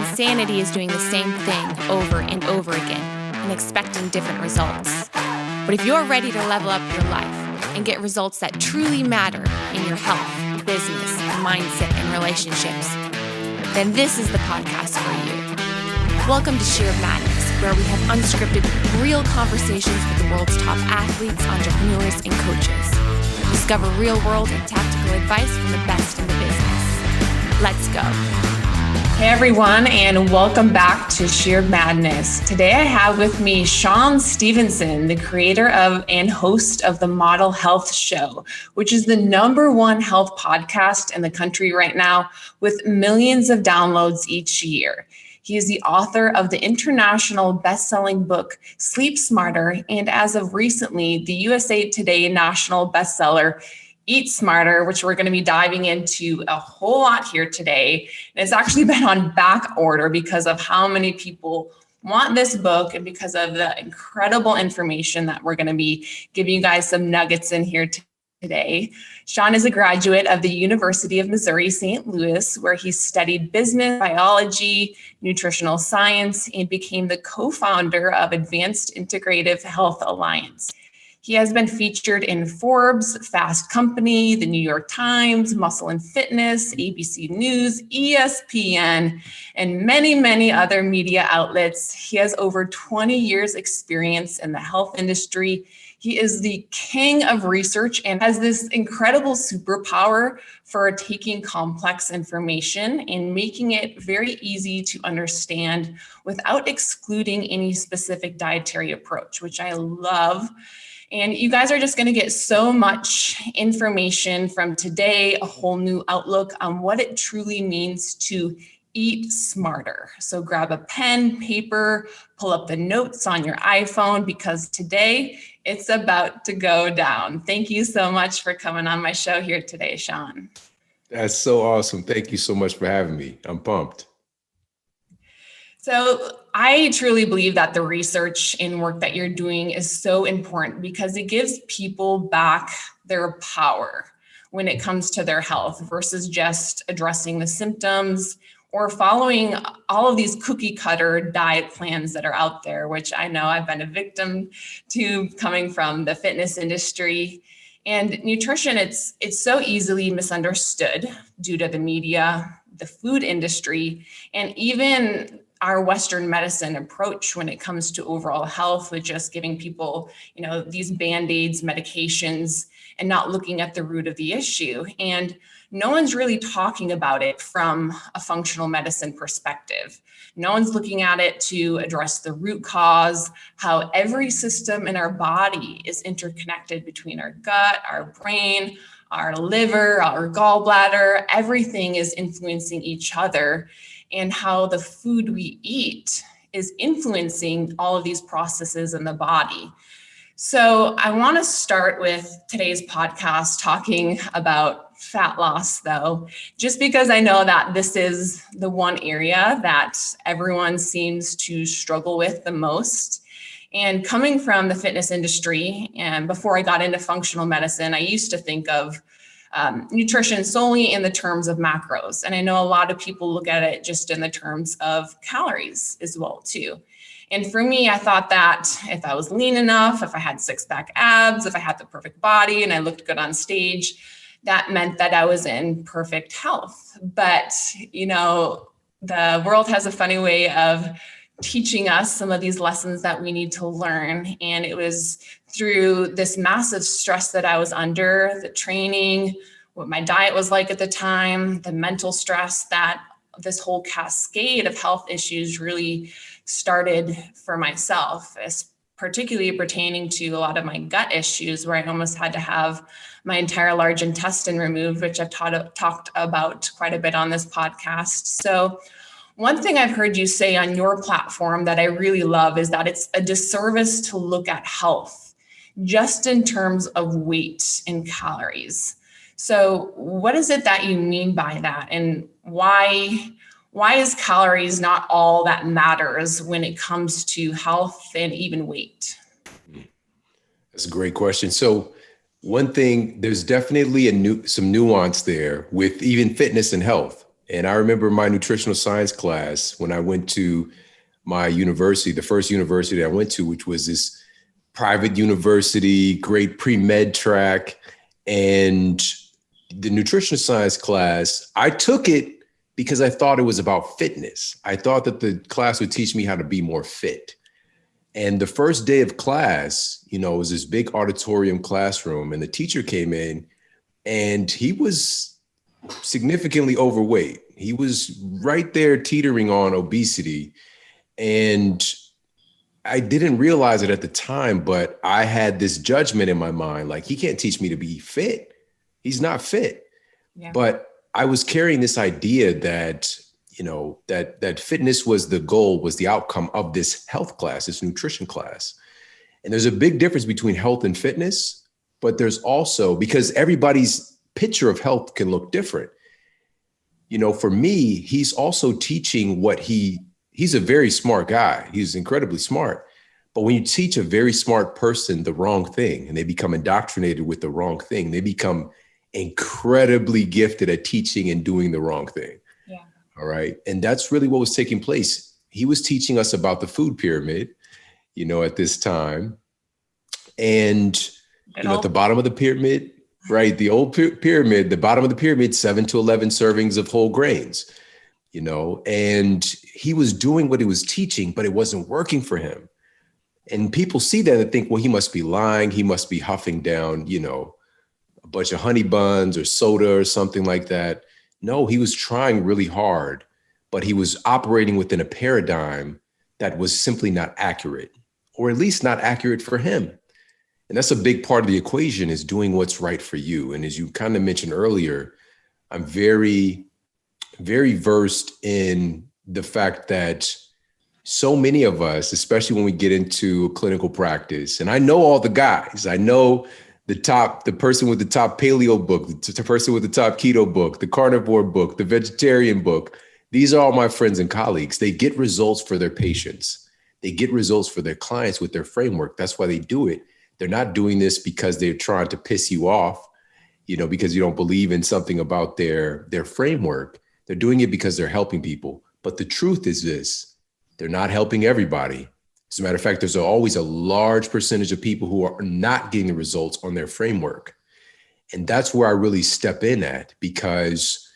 insanity is doing the same thing over and over again and expecting different results. But if you're ready to level up your life and get results that truly matter in your health, business, mindset, and relationships, then this is the podcast for you. Welcome to Sheer Madness, where we have unscripted, real conversations with the world's top athletes, entrepreneurs, and coaches. Discover real-world and tactical advice from the best in the business. Let's go. Hey everyone, and welcome back to Sheer Madness. Today I have with me Shawn Stevenson, the creator of and host of the Model Health Show, which is the #1 health podcast in the country right now with millions of downloads each year. He is the author of the international best-selling book, Sleep Smarter, and as of recently, the USA Today national bestseller, Eat Smarter, which we're going to be diving into a whole lot here today. And it's actually been on back order because of how many people want this book and because of the incredible information that we're going to be giving you guys some nuggets in here today. Shawn is a graduate of the University of Missouri, St. Louis, where he studied business, biology, nutritional science, and became the co-founder of Advanced Integrative Health Alliance. He has been featured in Forbes, Fast Company, the New York Times, Muscle and Fitness, ABC News, ESPN, and many, many other media outlets. He has over 20 years experience in the health industry. He is the king of research and has this incredible superpower for taking complex information and making it very easy to understand without excluding any specific dietary approach, which I love. And you guys are just going to get so much information from today, a whole new outlook on what it truly means to eat smarter. So grab a pen, paper, pull up the notes on your iPhone, because today it's about to go down. Thank you so much for coming on my show here today, Shawn. That's so awesome. Thank you so much for having me. I'm pumped. So I truly believe that the research and work that you're doing is so important because it gives people back their power when it comes to their health versus just addressing the symptoms or following all of these cookie cutter diet plans that are out there, which I know I've been a victim to coming from the fitness industry. And nutrition, it's so easily misunderstood due to the media, the food industry, and even our Western medicine approach when it comes to overall health, with just giving people, these Band-Aids, medications, and not looking at the root of the issue. And no one's really talking about it from a functional medicine perspective. No one's looking at it to address the root cause, how every system in our body is interconnected between our gut, our brain, our liver, our gallbladder. Everything is influencing each other, and how the food we eat is influencing all of these processes in the body. So I want to start with today's podcast talking about fat loss, though, just because I know that this is the one area that everyone seems to struggle with the most. And coming from the fitness industry, and before I got into functional medicine, I used to think of nutrition solely in the terms of macros. And I know a lot of people look at it just in the terms of calories as well, too. And for me, I thought that if I was lean enough, if I had six-pack abs, if I had the perfect body and I looked good on stage, that meant that I was in perfect health. But, the world has a funny way of teaching us some of these lessons that we need to learn. And it was through this massive stress that I was under, the training, what my diet was like at the time, the mental stress, that this whole cascade of health issues really started for myself, particularly pertaining to a lot of my gut issues, where I almost had to have my entire large intestine removed, which I've talked about quite a bit on this podcast. So one thing I've heard you say on your platform that I really love is that it's a disservice to look at health just in terms of weight and calories. So what is it that you mean by that? And why is calories not all that matters when it comes to health and even weight? That's a great question. So one thing, there's definitely some nuance there with even fitness and health. And I remember my nutritional science class when I went to my university, the first university I went to, which was this private university, great pre-med track. And the nutrition science class, I took it because I thought it was about fitness. I thought that the class would teach me how to be more fit. And the first day of class, it was this big auditorium classroom, and the teacher came in and he was significantly overweight. He was right there teetering on obesity. And I didn't realize it at the time, but I had this judgment in my mind, like, he can't teach me to be fit. He's not fit. Yeah. But I was carrying this idea that, that fitness was the goal, was the outcome of this health class, this nutrition class. And there's a big difference between health and fitness, but there's also, because everybody's picture of health can look different. For me, he's also teaching he's a very smart guy. He's incredibly smart. But when you teach a very smart person the wrong thing and they become indoctrinated with the wrong thing, they become incredibly gifted at teaching and doing the wrong thing. Yeah. All right. And that's really what was taking place. He was teaching us about the food pyramid, at this time. And, at the bottom of the pyramid, right, the old pyramid, the bottom of the pyramid, 7 to 11 servings of whole grains, and he was doing what he was teaching, but it wasn't working for him. And people see that and think, well, he must be lying. He must be huffing down, a bunch of honey buns or soda or something like that. No, he was trying really hard, but he was operating within a paradigm that was simply not accurate, or at least not accurate for him. And that's a big part of the equation, is doing what's right for you. And as you kind of mentioned earlier, I'm very, very versed in the fact that so many of us, especially when we get into clinical practice, and I know all the guys, I know the person with the top paleo book, the person with the top keto book, the carnivore book, the vegetarian book. These are all my friends and colleagues. They get results for their patients. They get results for their clients with their framework. That's why they do it. They're not doing this because they're trying to piss you off, because you don't believe in something about their framework. They're doing it because they're helping people. But the truth is this: they're not helping everybody. As a matter of fact, there's always a large percentage of people who are not getting the results on their framework. And that's where I really step in at, because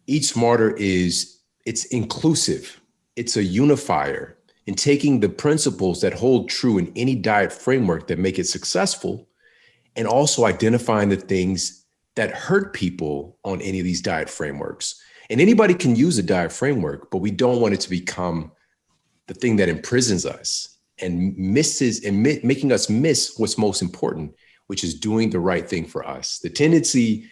Eat Smarter it's inclusive. It's a unifier in taking the principles that hold true in any diet framework that make it successful, and also identifying the things that hurt people on any of these diet frameworks. And anybody can use a diet framework, but we don't want it to become the thing that imprisons us and making us miss what's most important, which is doing the right thing for us. The tendency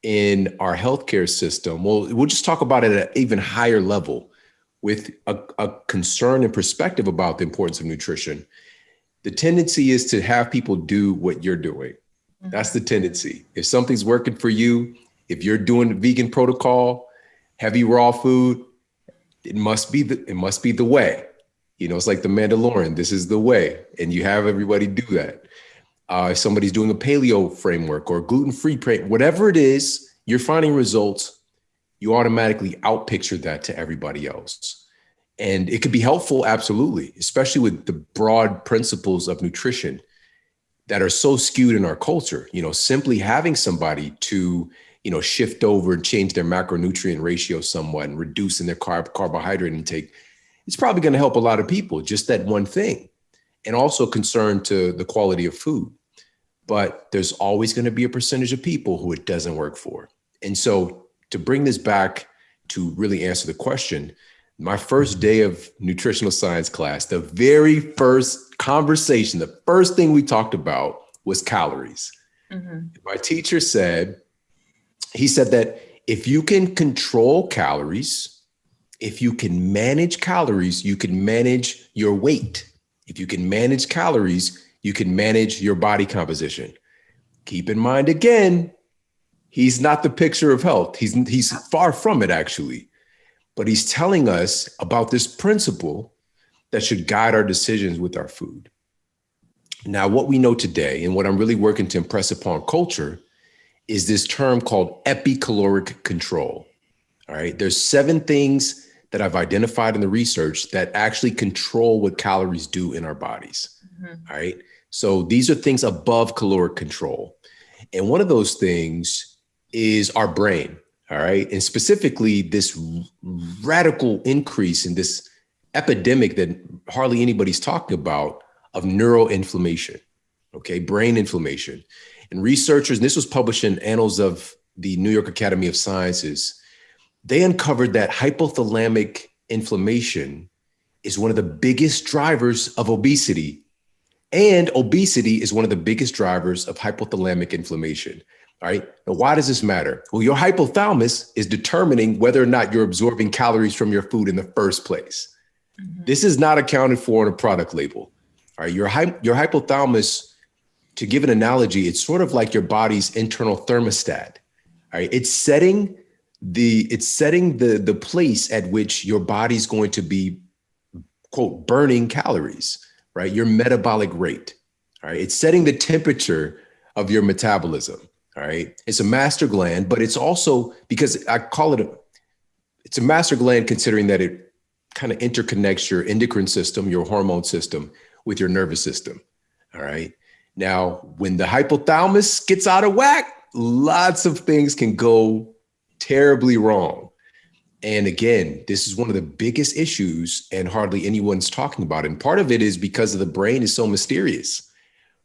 in our healthcare system, we'll just talk about it at an even higher level, with a concern and perspective about the importance of nutrition. The tendency is to have people do what you're doing. Mm-hmm. That's the tendency. If something's working for you, if you're doing the vegan protocol, heavy raw food, it must be the way. It's like the Mandalorian. This is the way, and you have everybody do that. If somebody's doing a paleo framework or gluten-free, whatever it is, you're finding results, you automatically outpicture that to everybody else. And it could be helpful, absolutely, especially with the broad principles of nutrition that are so skewed in our culture. Simply having somebody to, shift over and change their macronutrient ratio somewhat and reducing their carbohydrate intake, it's probably going to help a lot of people, just that one thing. And also concern to the quality of food. But there's always going to be a percentage of people who it doesn't work for. And so to bring this back to really answer the question, my first day of nutritional science class, the very first conversation, the first thing we talked about was calories. Mm-hmm. My teacher said that if you can control calories, if you can manage calories, you can manage your weight. If you can manage calories, you can manage your body composition. Keep in mind, again, he's not the picture of health. He's far from it, actually. But he's telling us about this principle that should guide our decisions with our food. Now, what we know today, and what I'm really working to impress upon culture, is this term called epicaloric control. All right. There's 7 things that I've identified in the research that actually control what calories do in our bodies. All right. So these are things above caloric control. And one of those things is our brain. All right. And specifically this radical increase in this epidemic that hardly anybody's talking about of neuroinflammation. Okay. Brain inflammation. And researchers, and this was published in Annals of the New York Academy of Sciences, they uncovered that hypothalamic inflammation is one of the biggest drivers of obesity. And obesity is one of the biggest drivers of hypothalamic inflammation. All right. Now, why does this matter? Well, your hypothalamus is determining whether or not you're absorbing calories from your food in the first place. This is not accounted for on a product label. All right. Your hypothalamus, to give an analogy, it's sort of like your body's internal thermostat. All right. It's setting the place at which your body's going to be, quote, burning calories, right? Your metabolic rate. All right. It's setting the temperature of your metabolism. All right. It's a master gland, but it's also, because I call it it's a master gland, considering that it kind of interconnects your endocrine system, your hormone system, with your nervous system. All right. Now, when the hypothalamus gets out of whack, lots of things can go terribly wrong. And again, this is one of the biggest issues, and hardly anyone's talking about it. And part of it is because of the brain is so mysterious,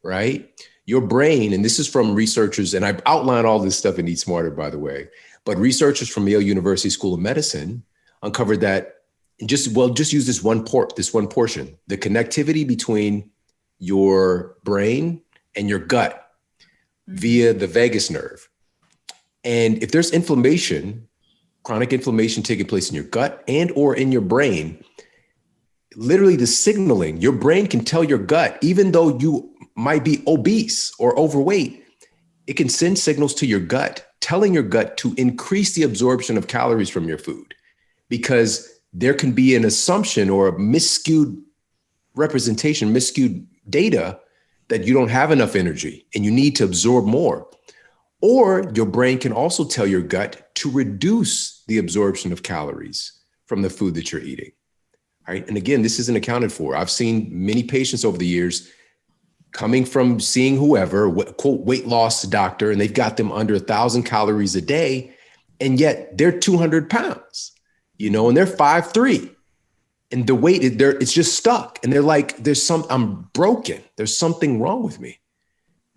right? Your brain, and this is from researchers, and I've outlined all this stuff in Eat Smarter, by the way, but researchers from Yale University School of Medicine uncovered that just use this one portion, the connectivity between your brain and your gut via the vagus nerve. And if there's inflammation, chronic inflammation taking place in your gut and or in your brain, literally the signaling, your brain can tell your gut, even though you might be obese or overweight, it can send signals to your gut, telling your gut to increase the absorption of calories from your food, because there can be an assumption or a misskewed representation, misskewed data that you don't have enough energy and you need to absorb more. Or your brain can also tell your gut to reduce the absorption of calories from the food that you're eating. All right. And again, this isn't accounted for. I've seen many patients over the years coming from seeing whoever, quote, weight loss doctor, and they've got them under 1,000 calories a day, and yet they're 200 pounds, and they're 5'3", and the weight, it's just stuck. And they're like, I'm broken. There's something wrong with me.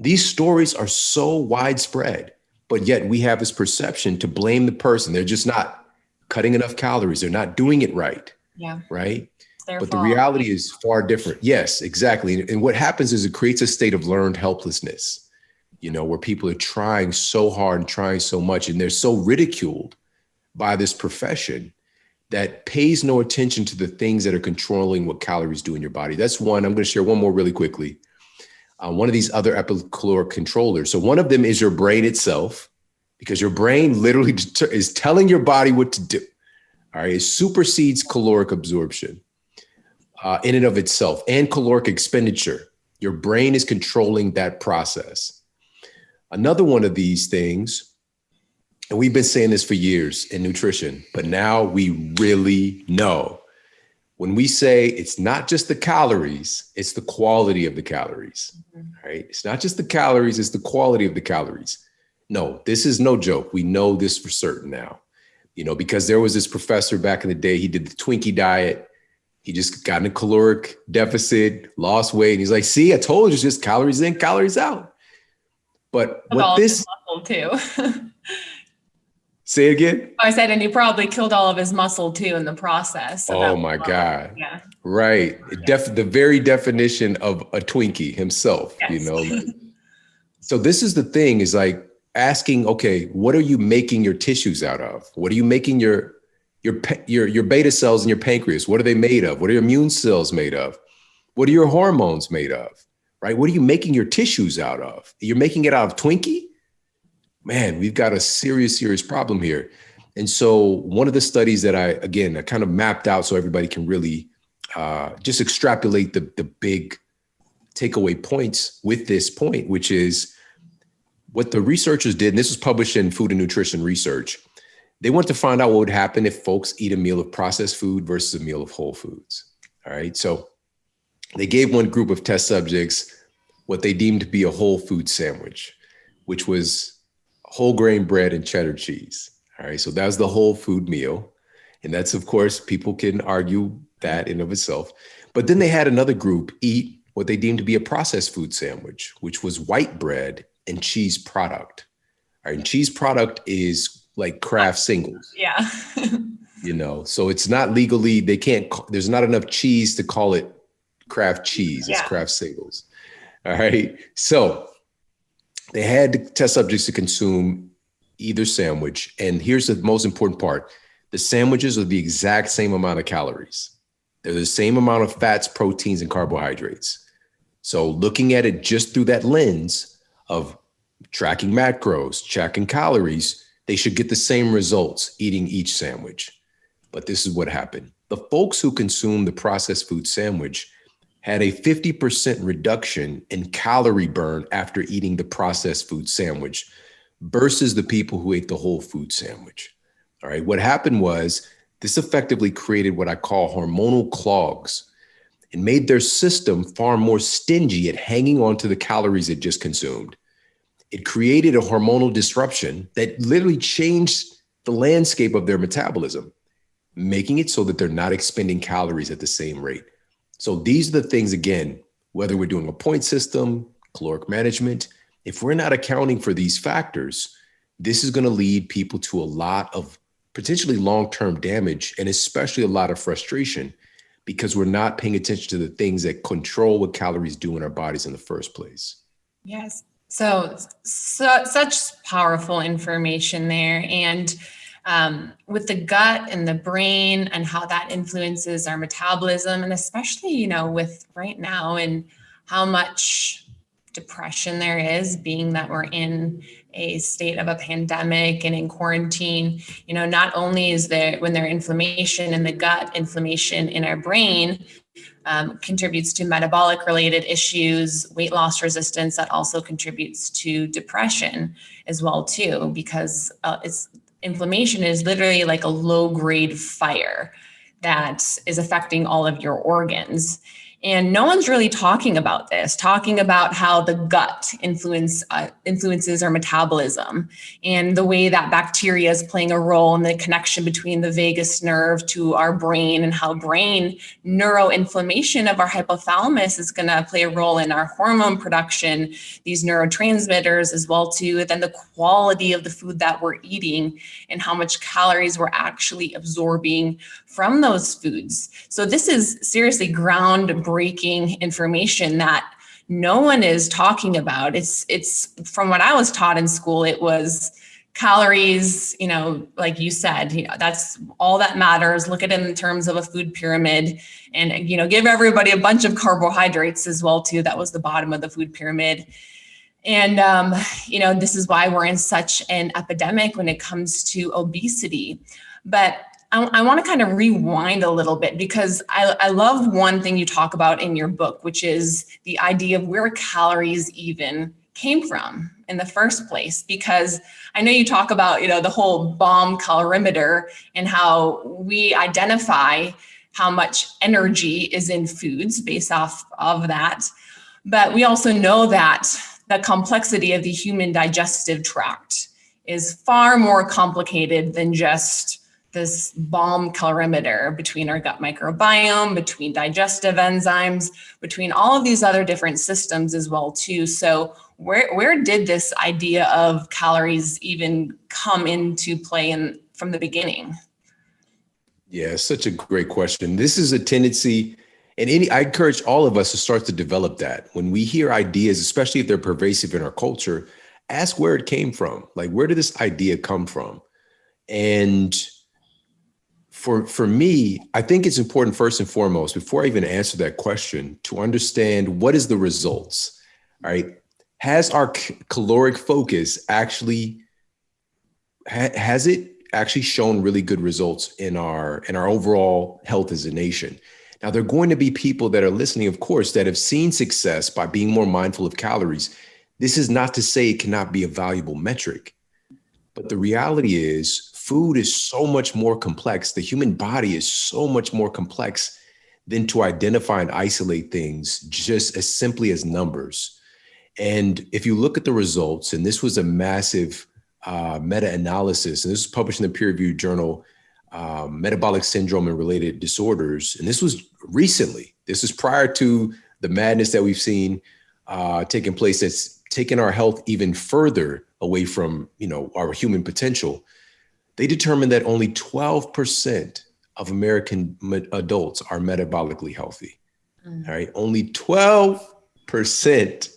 These stories are so widespread, but yet we have this perception to blame the person. They're just not cutting enough calories. They're not doing it right. Yeah. Right. But the reality is far different. Yes, exactly. And what happens is it creates a state of learned helplessness, where people are trying so hard and trying so much, and they're so ridiculed by this profession that pays no attention to the things that are controlling what calories do in your body. That's one. I'm going to share one more really quickly. One of these other epicaloric controllers. So one of them is your brain itself, because your brain literally is telling your body what to do. All right. It supersedes caloric absorption in and of itself, and caloric expenditure. Your brain is controlling that process. Another one of these things, and we've been saying this for years in nutrition, but now we really know. When we say it's not just the calories, it's the quality of the calories, right? It's not just the calories, it's the quality of the calories. No, this is no joke. We know this for certain now, because there was this professor back in the day, he did the Twinkie diet. He just got in a caloric deficit, lost weight. And he's like, see, I told you, it's just calories in, calories out. But what this muscle too. Say it again. I said, and he probably killed all of his muscle too in the process. So oh my God. Yeah. Right. Yeah. The very definition of a Twinkie himself, yes. So this is the thing, is like asking, okay, what are you making your tissues out of? What are you making your beta cells in your pancreas? What are they made of? What are your immune cells made of? What are your hormones made of? Right? What are you making your tissues out of? You're making it out of Twinkie? Man, we've got a serious problem here. And so one of the studies that I kind of mapped out so everybody can really just extrapolate the big takeaway points with this point, which is what the researchers did, and this was published in Food and Nutrition Research. They want to find out what would happen if folks eat a meal of processed food versus a meal of whole foods. All right. So they gave one group of test subjects what they deemed to be a whole food sandwich, which was whole grain bread and cheddar cheese. All right. So that was the whole food meal. And that's, of course, people can argue that in of itself. But then they had another group eat what they deemed to be a processed food sandwich, which was white bread and cheese product. All right. And cheese product is like Kraft singles. Yeah. So it's not legally, there's not enough cheese to call it Kraft cheese. It's Kraft singles. All right. So they had test subjects to consume either sandwich. And here's the most important part. The sandwiches are the exact same amount of calories. They're the same amount of fats, proteins, and carbohydrates. So looking at it just through that lens of tracking macros, tracking calories, they should get the same results eating each sandwich. But this is what happened. The folks who consumed the processed food sandwich had a 50% reduction in calorie burn after eating the processed food sandwich versus the people who ate the whole food sandwich. All right. What happened was this effectively created what I call hormonal clogs and made their system far more stingy at hanging on to the calories it just consumed. It created a hormonal disruption that literally changed the landscape of their metabolism, making it so that they're not expending calories at the same rate. So these are the things, again, whether we're doing a point system, caloric management, if we're not accounting for these factors, this is going to lead people to a lot of potentially long-term damage and especially a lot of frustration because we're not paying attention to the things that control what calories do in our bodies in the first place. Yes. So such powerful information there. And with the gut and the brain and how that influences our metabolism, and especially, with right now and how much depression there is, being that we're in a state of a pandemic and in quarantine, not only is there, when there's inflammation in the gut, inflammation in our brain, contributes to metabolic related issues, weight loss resistance, that also contributes to depression as well too, because inflammation is literally like a low grade fire that is affecting all of your organs. And no one's really talking about how the gut influences our metabolism and the way that bacteria is playing a role in the connection between the vagus nerve to our brain, and how brain neuroinflammation of our hypothalamus is going to play a role in our hormone production, these neurotransmitters as well too, then the quality of the food that we're eating and how much calories we're actually absorbing from those foods. So this is seriously groundbreaking information that no one is talking about. It's from what I was taught in school, it was calories, like you said, that's all that matters. Look at it in terms of a food pyramid and, give everybody a bunch of carbohydrates as well too. That was the bottom of the food pyramid. And, this is why we're in such an epidemic when it comes to obesity. But I want to kind of rewind a little bit, because I love one thing you talk about in your book, which is the idea of where calories even came from in the first place. Because I know you talk about, the whole bomb calorimeter and how we identify how much energy is in foods based off of that. But we also know that the complexity of the human digestive tract is far more complicated than just this bomb calorimeter between our gut microbiome, between digestive enzymes, between all of these other different systems as well too. So where did this idea of calories even come into play from the beginning? Yeah, such a great question. This is a tendency, and I encourage all of us to start to develop that. When we hear ideas, especially if they're pervasive in our culture, ask where it came from. Like, where did this idea come from? And for me, I think it's important first and foremost, before I even answer that question, to understand what is the results, all right? Has our caloric focus actually, has it actually shown really good results in our overall health as a nation? Now, there are going to be people that are listening, of course, that have seen success by being more mindful of calories. This is not to say it cannot be a valuable metric, but the reality is, food is so much more complex. The human body is so much more complex than to identify and isolate things just as simply as numbers. And if you look at the results, and this was a massive meta-analysis, and this was published in the peer-reviewed journal, Metabolic Syndrome and Related Disorders. And this was recently. This is prior to the madness that we've seen taking place that's taken our health even further away from, our human potential. They determined that only 12% of American adults are metabolically healthy. All right. Only 12%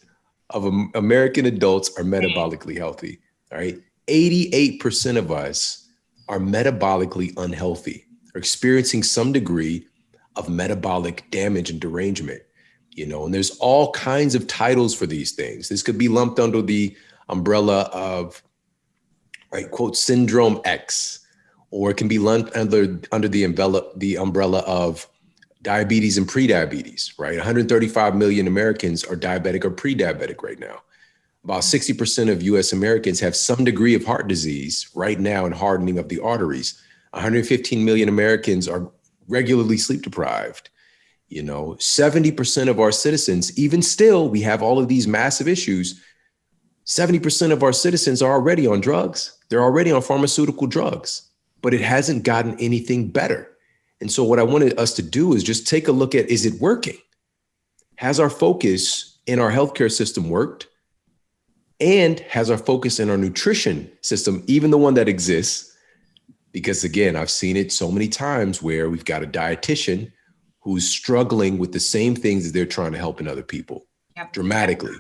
of American adults are metabolically healthy. All right. 88% of us are metabolically unhealthy, or experiencing some degree of metabolic damage and derangement, and there's all kinds of titles for these things. This could be lumped under the umbrella of, right, quote, syndrome X, or it can be lumped under the umbrella of diabetes and prediabetes, right? 135 million Americans are diabetic or pre-diabetic right now. About 60% of US Americans have some degree of heart disease right now and hardening of the arteries. 115 million Americans are regularly sleep deprived. 70% of our citizens, even still, we have all of these massive issues. 70% of our citizens are already on drugs. They're already on pharmaceutical drugs, but it hasn't gotten anything better. And so what I wanted us to do is just take a look at, is it working? Has our focus in our healthcare system worked? And has our focus in our nutrition system, even the one that exists? Because again, I've seen it so many times where we've got a dietitian who's struggling with the same things that they're trying to help in other people. Yep. Dramatically.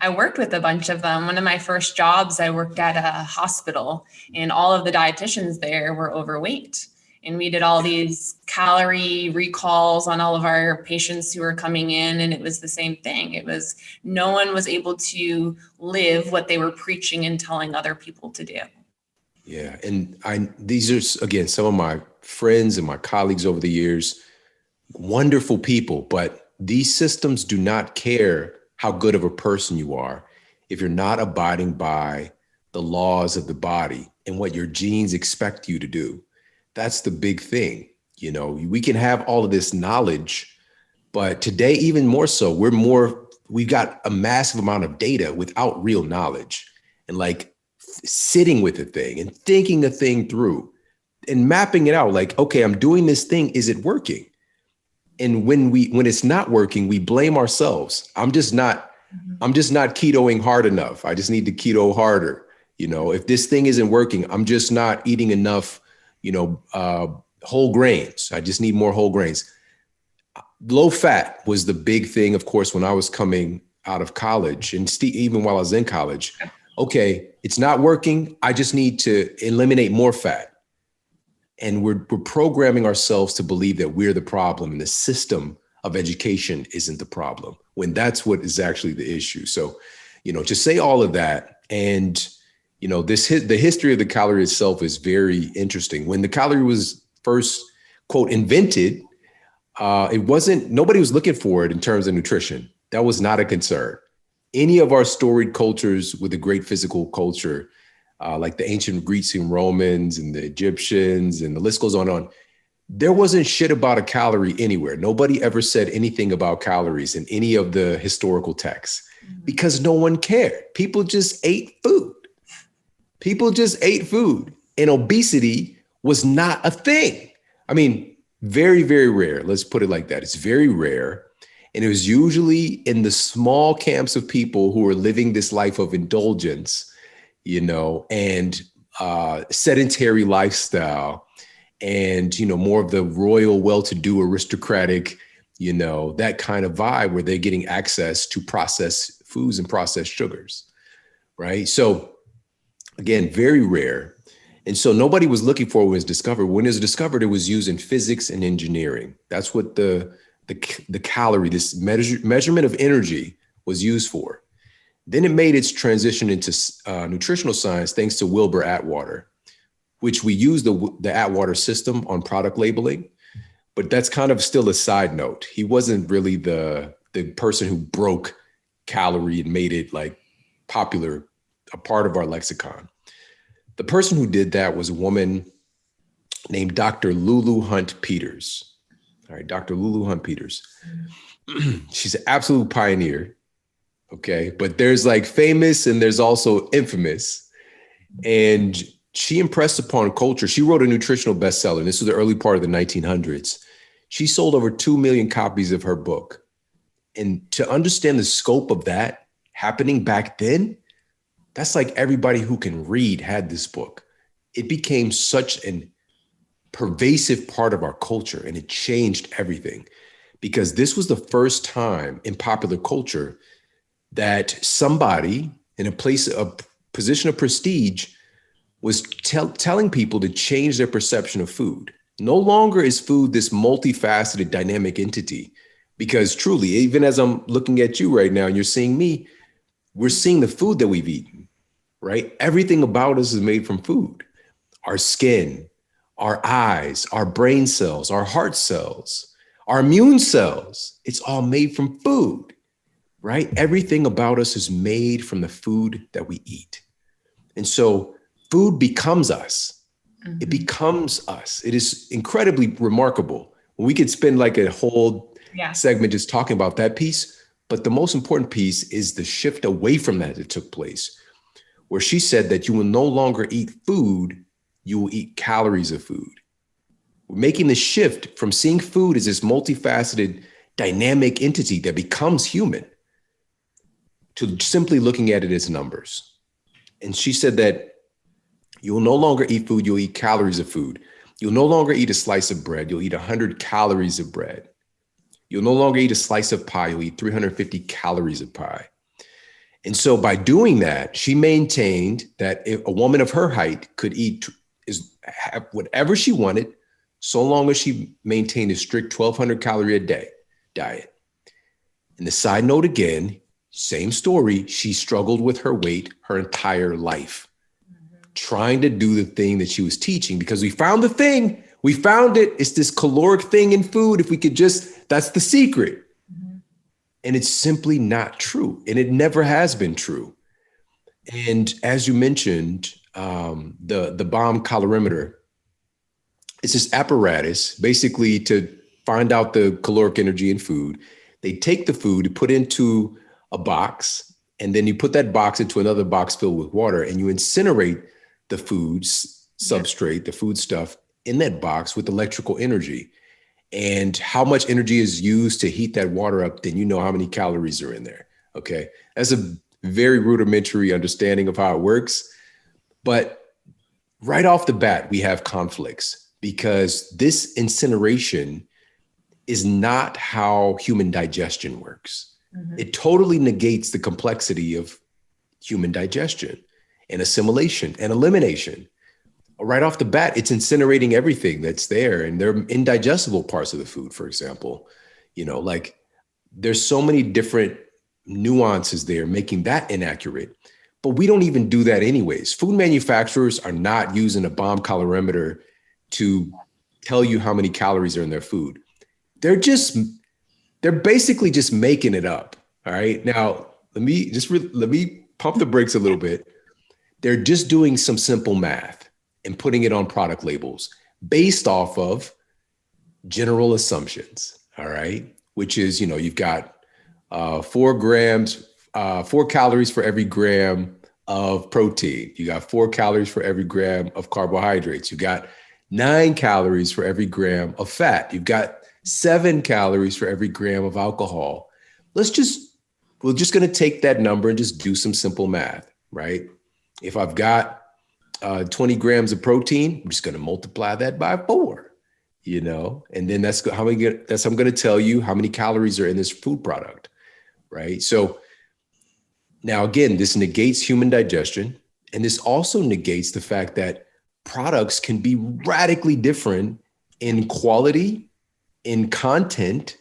I worked with a bunch of them. One of my first jobs, I worked at a hospital, and all of the dietitians there were overweight. And we did all these calorie recalls on all of our patients who were coming in. And it was the same thing. It was, no one was able to live what they were preaching and telling other people to do. Yeah. And these are, again, some of my friends and my colleagues over the years, wonderful people, but these systems do not care how good of a person you are if you're not abiding by the laws of the body and what your genes expect you to do. That's the big thing. We can have all of this knowledge, but today, even more so, we've got a massive amount of data without real knowledge, and like sitting with a thing and thinking a thing through and mapping it out. Like, okay, I'm doing this thing. Is it working? And when it's not working, we blame ourselves. I'm just not ketoing hard enough. I just need to keto harder. If this thing isn't working, I'm just not eating enough whole grains. I just need more whole grains. Low fat was the big thing, of course, when I was coming out of college, and even while I was in college. Okay, it's not working. I just need to eliminate more fat. And we're programming ourselves to believe that we're the problem and the system of education isn't the problem, when that's what is actually the issue. So, to say all of that, and the history of the calorie itself is very interesting. When the calorie was first, quote, invented, nobody was looking for it in terms of nutrition. That was not a concern. Any of our storied cultures with a great physical culture, like the ancient Greeks and Romans and the Egyptians, and the list goes on and on, there wasn't shit about a calorie anywhere. Nobody ever said anything about calories in any of the historical texts, because no one cared. People just ate food. And obesity was not a thing. I mean, very, very rare. Let's put it like that. It's very rare. And it was usually in the small camps of people who were living this life of indulgence, and sedentary lifestyle, and, more of the royal, well-to-do, aristocratic, that kind of vibe where they're getting access to processed foods and processed sugars, right? So again, very rare. And so nobody was looking for it when it was discovered. When it was discovered, it was used in physics and engineering. That's what the calorie, this measurement of energy, was used for. Then it made its transition into nutritional science thanks to Wilbur Atwater, which we use the Atwater system on product labeling. But that's kind of still a side note. He wasn't really the person who broke calorie and made it like popular, a part of our lexicon. The person who did that was a woman named Dr. Lulu Hunt Peters. All right, Dr. Lulu Hunt Peters. She's an absolute pioneer. Okay, but there's like famous and there's also infamous. And she impressed upon culture. She wrote a nutritional bestseller. And this was the early part of the 1900s. She sold over 2 million copies of her book. And to understand the scope of that happening back then, that's like everybody who can read had this book. It became such an pervasive part of our culture, and it changed everything, because this was the first time in popular culture that somebody in a position of prestige was telling people to change their perception of food. No longer is food this multifaceted, dynamic entity, because truly, even as I'm looking at you right now and you're seeing me, we're seeing the food that we've eaten, right? Everything about us is made from food. Our skin, our eyes, our brain cells, our heart cells, our immune cells, it's all made from food, right? Everything about us is made from the food that we eat. And so food becomes us. Mm-hmm. It becomes us. It is incredibly remarkable. We could spend like a whole segment just talking about that piece, but the most important piece is the shift away from that took place, where she said that you will no longer eat food, you will eat calories of food. We're making the shift from seeing food as this multifaceted, dynamic entity that becomes human to simply looking at it as numbers. And she said that you will no longer eat food, you'll eat calories of food. You'll no longer eat a slice of bread, you'll eat 100 calories of bread. You'll no longer eat a slice of pie, you'll eat 350 calories of pie. And so by doing that, she maintained that if a woman of her height could have whatever she wanted, so long as she maintained a strict 1,200 calorie a day diet. And the side note again, same story, she struggled with her weight her entire life, trying to do the thing that she was teaching, because we found the thing. We found it. It's this caloric thing in food. If we could just, that's the secret. Mm-hmm. And it's simply not true. And it never has been true. And as you mentioned, the bomb calorimeter, it's this apparatus basically to find out the caloric energy in food. They take the food, put into a box, and then you put that box into another box filled with water, and you incinerate the foods substrate, the food stuff in that box with electrical energy. And how much energy is used to heat that water up, then you know how many calories are in there. Okay. That's a very rudimentary understanding of how it works. But right off the bat, we have conflicts, because this incineration is not how human digestion works. Mm-hmm. It totally negates the complexity of human digestion and assimilation and elimination. Right off the bat, it's incinerating everything that's there, and they're indigestible parts of the food, for example. Like there's so many different nuances there, making that inaccurate. But we don't even do that anyways. Food manufacturers are not using a bomb calorimeter to tell you how many calories are in their food. They're basically just making it up. All right. Now, let me pump the brakes a little bit. They're just doing some simple math and putting it on product labels based off of general assumptions. All right. Which is, you've got 4 calories for every gram of protein. You got 4 calories for every gram of carbohydrates. You got 9 calories for every gram of fat. You've got 7 calories for every gram of alcohol. We're just going to take that number and just do some simple math, right? If I've got 20 grams of protein, I'm just going to multiply that by 4, and then that's how I'm going to tell you how many calories are in this food product, right? So now, again, this negates human digestion, and this also negates the fact that products can be radically different in quality, in content,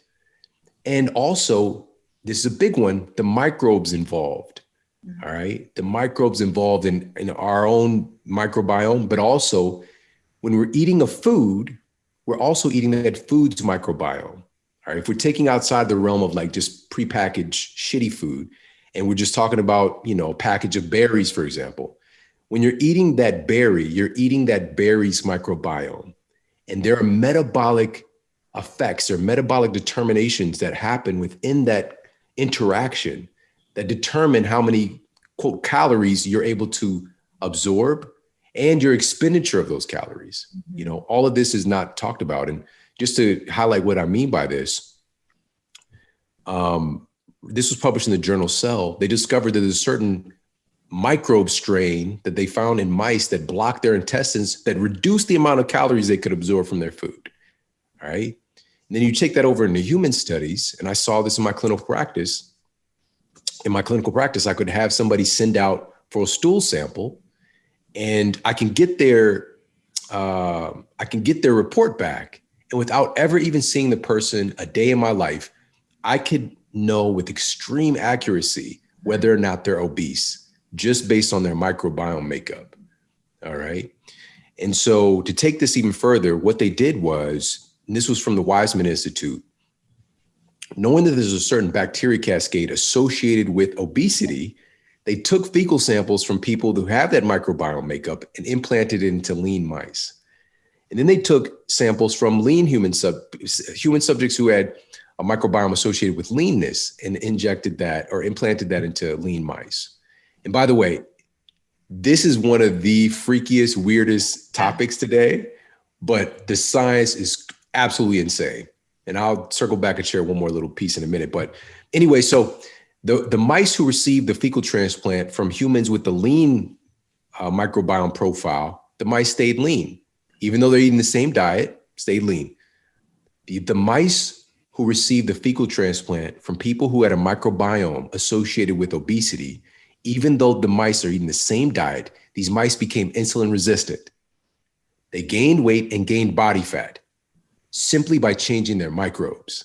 and also, this is a big one, the microbes involved. All right. The microbes involved in our own microbiome, but also when we're eating a food, we're also eating that food's microbiome. All right. If we're taking outside the realm of like just prepackaged shitty food, and we're just talking about, a package of berries, for example, when you're eating that berry, you're eating that berry's microbiome. And there are metabolic effects or metabolic determinations that happen within that interaction that determine how many, quote, calories you're able to absorb and your expenditure of those calories. You know, all of this is not talked about. And just to highlight what I mean by this, this was published in the journal Cell. They discovered that there's a certain microbe strain that they found in mice that blocked their intestines, that reduced the amount of calories they could absorb from their food. All right. And then you take that over into human studies. And I saw this in my clinical practice. In my clinical practice, I could have somebody send out for a stool sample, and I can get their report back. And without ever even seeing the person a day in my life, I could know with extreme accuracy whether or not they're obese, just based on their microbiome makeup. All right. And so to take this even further, what they did was, and this was from the Weizmann Institute, knowing that there's a certain bacteria cascade associated with obesity, they took fecal samples from people who have that microbiome makeup and implanted it into lean mice. And then they took samples from lean human subjects who had a microbiome associated with leanness and injected that or implanted that into lean mice. And by the way, this is one of the freakiest, weirdest topics today, but the science is absolutely insane. And I'll circle back and share one more little piece in a minute. But anyway, so the mice who received the fecal transplant from humans with the lean microbiome profile, the mice stayed lean. Even though they're eating the same diet, stayed lean. The mice who received the fecal transplant from people who had a microbiome associated with obesity, even though the mice are eating the same diet, these mice became insulin resistant. They gained weight and gained body fat simply by changing their microbes.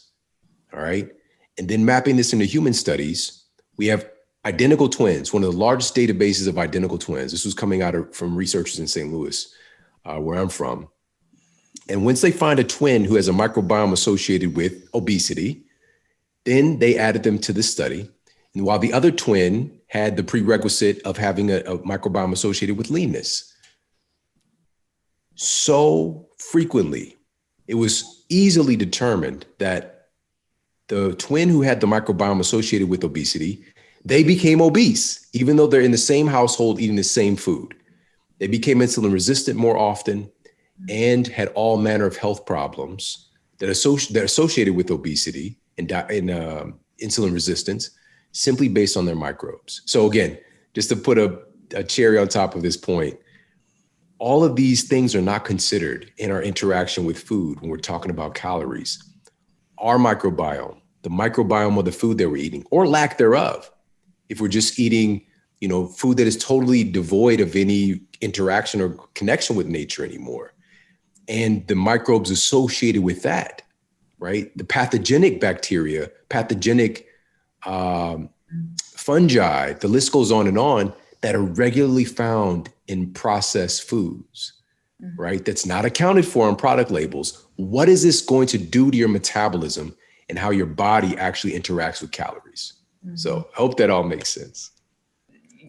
All right. And then mapping this into human studies, we have identical twins, one of the largest databases of identical twins. This was coming out from researchers in St. Louis, where I'm from. And once they find a twin who has a microbiome associated with obesity, then they added them to the study. And while the other twin had the prerequisite of having a microbiome associated with leanness. So frequently, it was easily determined that the twin who had the microbiome associated with obesity, they became obese, even though they're in the same household eating the same food. They became insulin resistant more often and had all manner of health problems that are associated with obesity and insulin resistance, simply based on their microbes. So again, just to put a cherry on top of this point, all of these things are not considered in our interaction with food when we're talking about calories. Our microbiome, the microbiome of the food that we're eating, or lack thereof, if we're just eating, food that is totally devoid of any interaction or connection with nature anymore, and the microbes associated with that, right? The pathogenic bacteria, pathogenic fungi, the list goes on, that are regularly found in processed foods, right? That's not accounted for on product labels. What is this going to do to your metabolism and how your body actually interacts with calories? So I hope that all makes sense.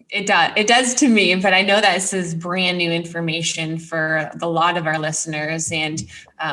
It does. It does to me, but I know that this is brand new information for a lot of our listeners. And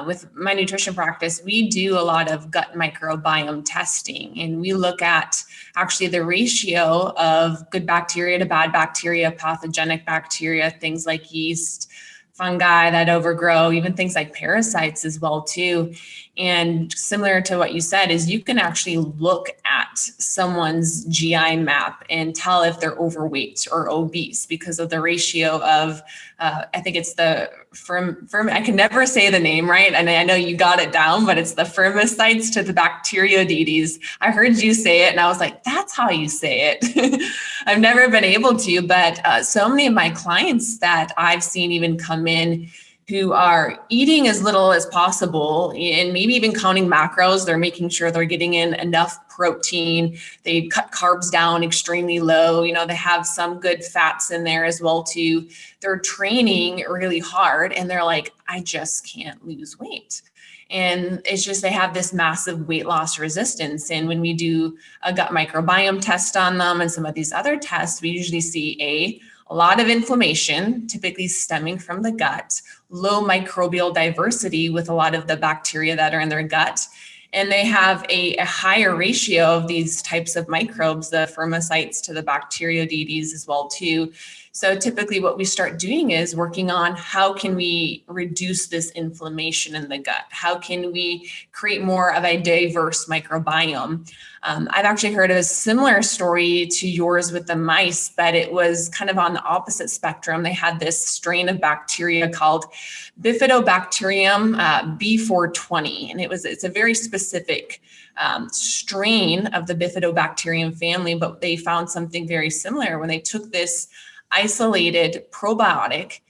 with my nutrition practice, we do a lot of gut microbiome testing, and we look at actually the ratio of good bacteria to bad bacteria, pathogenic bacteria, things like yeast, fungi that overgrow, even things like parasites as well too. And similar to what you said is you can actually look at someone's GI map and tell if they're overweight or obese because of the ratio of, I think it's the I can never say the name right. And I know you got it down, but it's the firmicides to the bacteroidetes. I heard you say it and I was like, that's how you say it. I've never been able to, but so many of my clients that I've seen even come in who are eating as little as possible and maybe even counting macros. They're making sure they're getting in enough protein. They cut carbs down extremely low. They have some good fats in there as well too. They're training really hard and they're like, I just can't lose weight. And it's just, they have this massive weight loss resistance. And when we do a gut microbiome test on them and some of these other tests, we usually see a lot of inflammation, typically stemming from the gut, low microbial diversity with a lot of the bacteria that are in their gut. And they have a higher ratio of these types of microbes, the firmicutes to the bacteroidetes as well too. So typically what we start doing is working on how can we reduce this inflammation in the gut? How can we create more of a diverse microbiome? I've actually heard of a similar story to yours with the mice, but it was kind of on the opposite spectrum. They had this strain of bacteria called Bifidobacterium B420, and it's a very specific strain of the Bifidobacterium family, but they found something very similar when they took this isolated probiotic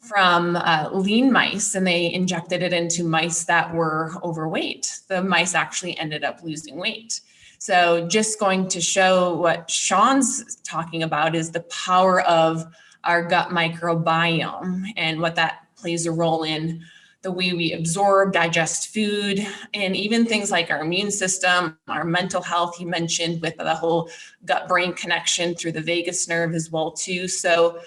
from lean mice and they injected it into mice that were overweight. The mice actually ended up losing weight. So just going to show what Shawn's talking about is the power of our gut microbiome and what that plays a role in the way we absorb, digest food, and even things like our immune system, our mental health. He mentioned with the whole gut-brain connection through the vagus nerve as well too. So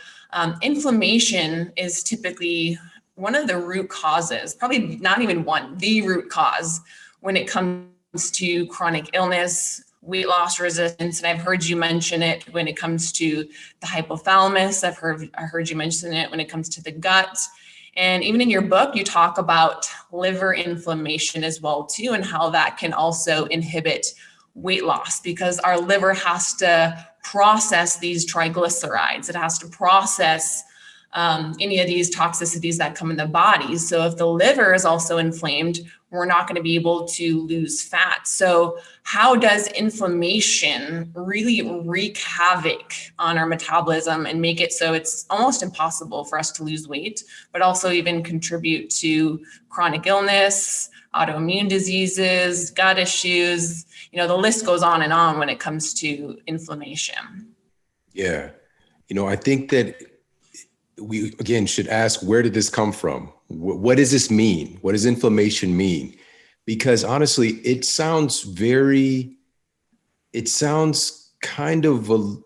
inflammation is typically one of the root causes, probably not even one, the root cause when it comes to chronic illness, weight loss resistance. And I've heard you mention it when it comes to the hypothalamus. I heard you mention it when it comes to the gut. And even in your book, you talk about liver inflammation as well too, and how that can also inhibit weight loss because our liver has to process these triglycerides. It has to process any of these toxicities that come in the body. So if the liver is also inflamed, we're not going to be able to lose fat. So how does inflammation really wreak havoc on our metabolism and make it so it's almost impossible for us to lose weight, but also even contribute to chronic illness, autoimmune diseases, gut issues? You know, the list goes on and on when it comes to inflammation. Yeah. I think that we, again, should ask, where did this come from? What does this mean? What does inflammation mean? Because honestly, it sounds kind of a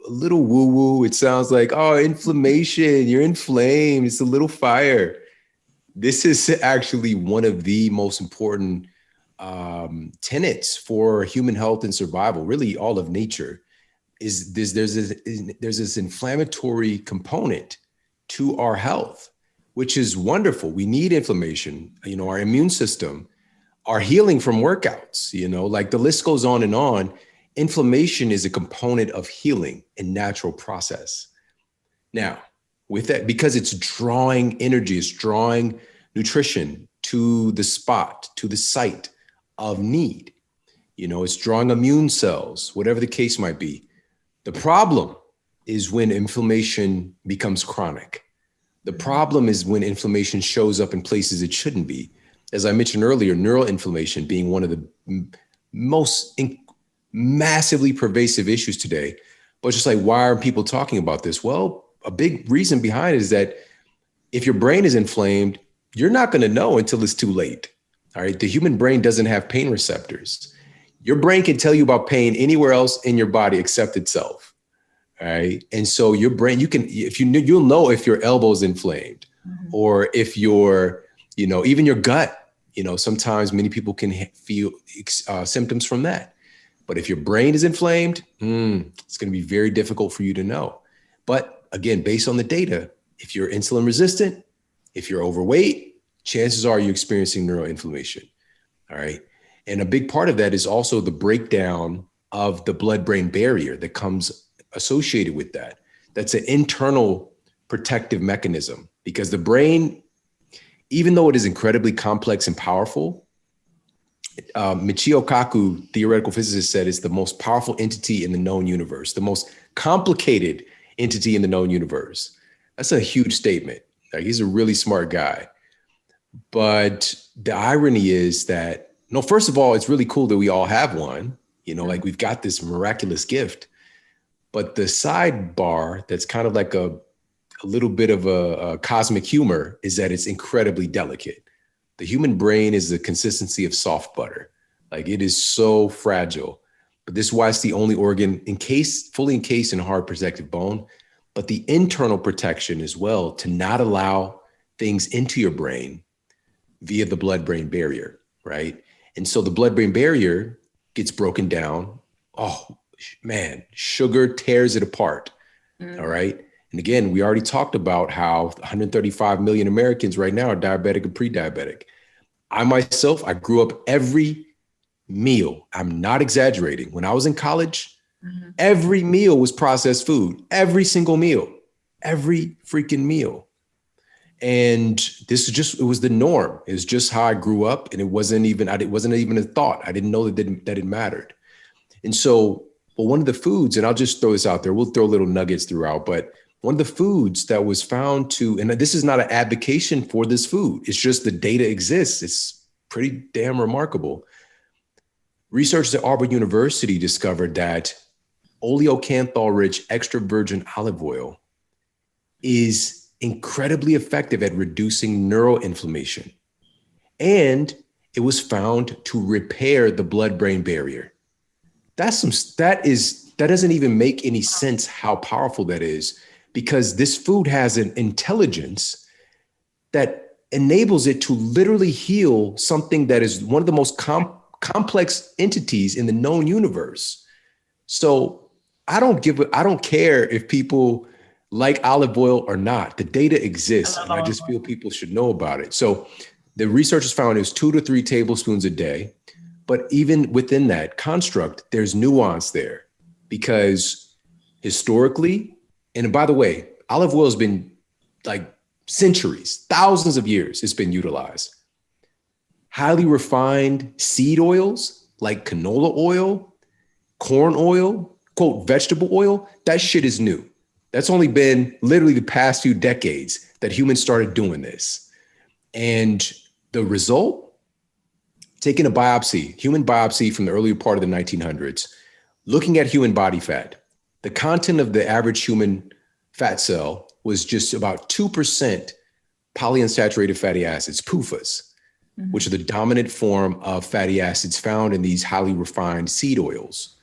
little woo-woo. It sounds like, oh, inflammation, you're inflamed. It's a little fire. This is actually one of the most important tenets for human health and survival, really all of nature, is there's this inflammatory component to our health, which is wonderful. We need inflammation. Our immune system, our healing from workouts, like the list goes on and on. Inflammation is a component of healing and natural process. Now, with that, because it's drawing energy, it's drawing nutrition to the spot, to the site of need. It's drawing immune cells, whatever the case might be. The problem is when inflammation becomes chronic. The problem is when inflammation shows up in places it shouldn't be. As I mentioned earlier, neural inflammation being one of the most massively pervasive issues today. But just like, why are people talking about this? Well, a big reason behind it is that if your brain is inflamed, you're not going to know until it's too late. All right. The human brain doesn't have pain receptors. Your brain can tell you about pain anywhere else in your body except itself. All right. And so your brain, you'll know if your elbow is inflamed, or if your, even your gut, sometimes many people can feel symptoms from that. But if your brain is inflamed, it's going to be very difficult for you to know. But again, based on the data, if you're insulin resistant, if you're overweight, chances are you're experiencing neuroinflammation. All right. And a big part of that is also the breakdown of the blood-brain barrier that comes associated with that. That's an internal protective mechanism, because the brain, even though it is incredibly complex and powerful, Michio Kaku, theoretical physicist, said it's the most powerful entity in the known universe, the most complicated entity in the known universe. That's a huge statement. Like, he's a really smart guy. But the irony is that, first of all, it's really cool that we all have one, like we've got this miraculous gift. But the sidebar that's kind of like a little bit of a cosmic humor is that it's incredibly delicate. The human brain is the consistency of soft butter. Like, it is so fragile. But this is why it's the only organ fully encased in hard protective bone. but the internal protection as well to not allow things into your brain via the blood-brain barrier, right? And so the blood-brain barrier gets broken down. Oh, man, sugar tears it apart, all right? And again, we already talked about how 135 million Americans right now are diabetic and pre-diabetic. I myself, I grew up every meal. I'm not exaggerating. When I was in college, every meal was processed food, every single meal, every freaking meal. And this is just, it was the norm. It was just how I grew up. And it wasn't even a thought. I didn't know that it mattered. And so, well, one of the foods, and I'll just throw this out there, we'll throw little nuggets throughout, but one of the foods that was found to, and this is not an advocation for this food, it's just the data exists. It's pretty damn remarkable. Researchers at Auburn University discovered that oleocanthal-rich extra virgin olive oil is incredibly effective at reducing neuroinflammation. And it was found to repair the blood-brain barrier. That doesn't even make any sense how powerful that is, because this food has an intelligence that enables it to literally heal something that is one of the most complex entities in the known universe. So I don't care if people like olive oil or not. The data exists, and I just feel people should know about it. So the researchers found it was 2 to 3 tablespoons a day. But even within that construct, there's nuance there, because historically, and by the way, olive oil has been like centuries, thousands of years, it's been utilized. Highly refined seed oils like canola oil, corn oil, quote, vegetable oil, that shit is new. That's only been literally the past few decades that humans started doing this. And the result, taking a biopsy, human biopsy from the earlier part of the 1900s, looking at human body fat, the content of the average human fat cell was just about 2% polyunsaturated fatty acids, PUFAs, which are the dominant form of fatty acids found in these highly refined seed oils.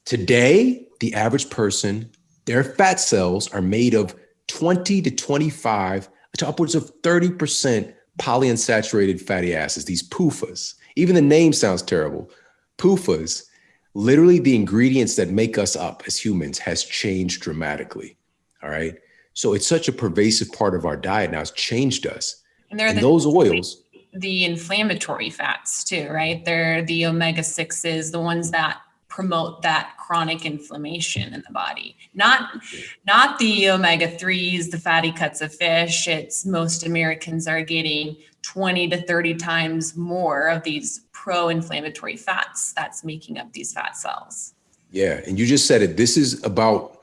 Today, the average person, their fat cells are made of 20 to 25 to upwards of 30% polyunsaturated fatty acids, these PUFAs. Even the name sounds terrible. PUFAs, literally the ingredients that make us up as humans, has changed dramatically. All right. So it's such a pervasive part of our diet now. It's changed us. And those oils, the inflammatory fats too, right? They're the omega-6s, the ones that promote that chronic inflammation in the body. Not the omega-3s, the fatty cuts of fish. It's most Americans are getting 20 to 30 times more of these pro-inflammatory fats that's making up these fat cells. Yeah. And you just said it. This is about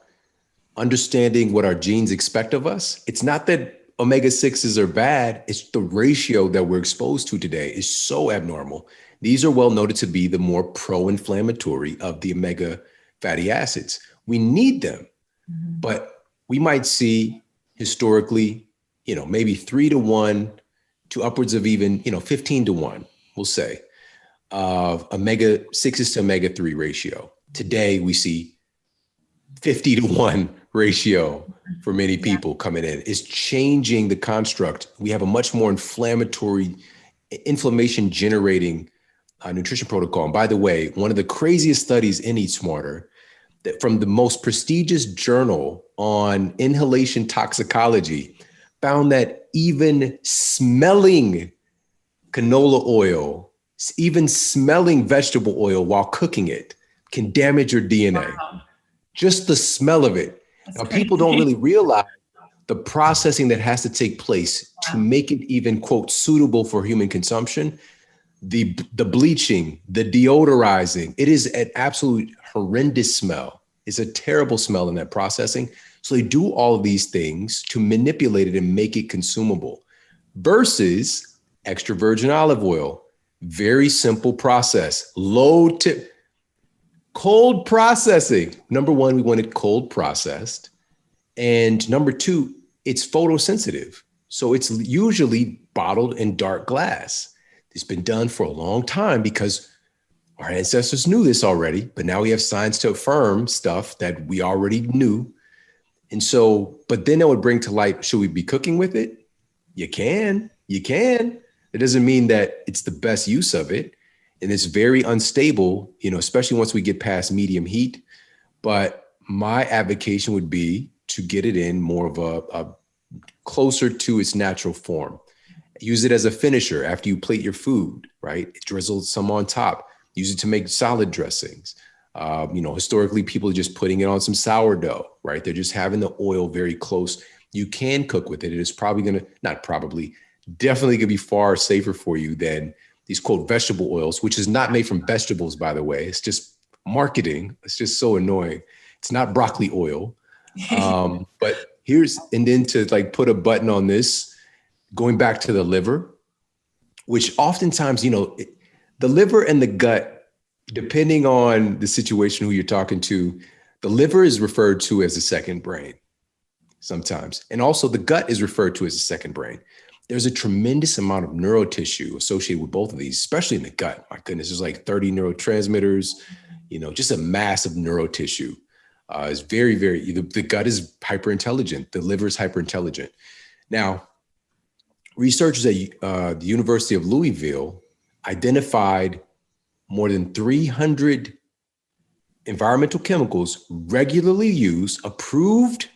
understanding what our genes expect of us. It's not that omega-6s are bad. It's the ratio that we're exposed to today is so abnormal. These are well noted to be the more pro-inflammatory of the omega fatty acids. We need them, but we might see historically, maybe 3 to 1 to upwards of even, 15 to 1, we'll say, of omega-6s to omega-3 ratio. Today, we see 50 to 1 ratio for many people coming in. It's changing the construct. We have a much more inflammation generating nutrition protocol. And by the way, one of the craziest studies in Eat Smarter, that from the most prestigious journal on inhalation toxicology, found that even smelling canola oil, even smelling vegetable oil while cooking it can damage your DNA. Wow. Just the smell of it. Now, people don't really realize the processing that has to take place to make it even, quote, suitable for human consumption. The bleaching, the deodorizing, it is an absolute horrendous smell. It's a terrible smell in that processing. So they do all of these things to manipulate it and make it consumable versus extra virgin olive oil. Very simple process, cold processing. Number one, we want it cold processed. And number two, it's photosensitive. So it's usually bottled in dark glass. It's been done for a long time because our ancestors knew this already, but now we have science to affirm stuff that we already knew. And so, but then it would bring to light, should we be cooking with it? You can. It doesn't mean that it's the best use of it. And it's very unstable, especially once we get past medium heat. But my advocation would be to get it in more of a closer to its natural form. Use it as a finisher after you plate your food, right? Drizzle some on top. Use it to make salad dressings. Historically, people are just putting it on some sourdough, right? They're just having the oil very close. You can cook with it. It is definitely going to be far safer for you than these quote vegetable oils, which is not made from vegetables, by the way. It's just marketing. It's just so annoying. It's not broccoli oil. But then to like put a button on this, going back to the liver, which oftentimes, the liver and the gut, depending on the situation, who you're talking to, the liver is referred to as a second brain sometimes. And also the gut is referred to as a second brain. There's a tremendous amount of neurotissue associated with both of these, especially in the gut. My goodness, there's like 30 neurotransmitters, just a mass of neurotissue. It's very, very, the gut is hyper intelligent. The liver is hyper intelligent. Now, researchers at the University of Louisville identified more than 300 environmental chemicals regularly used, approved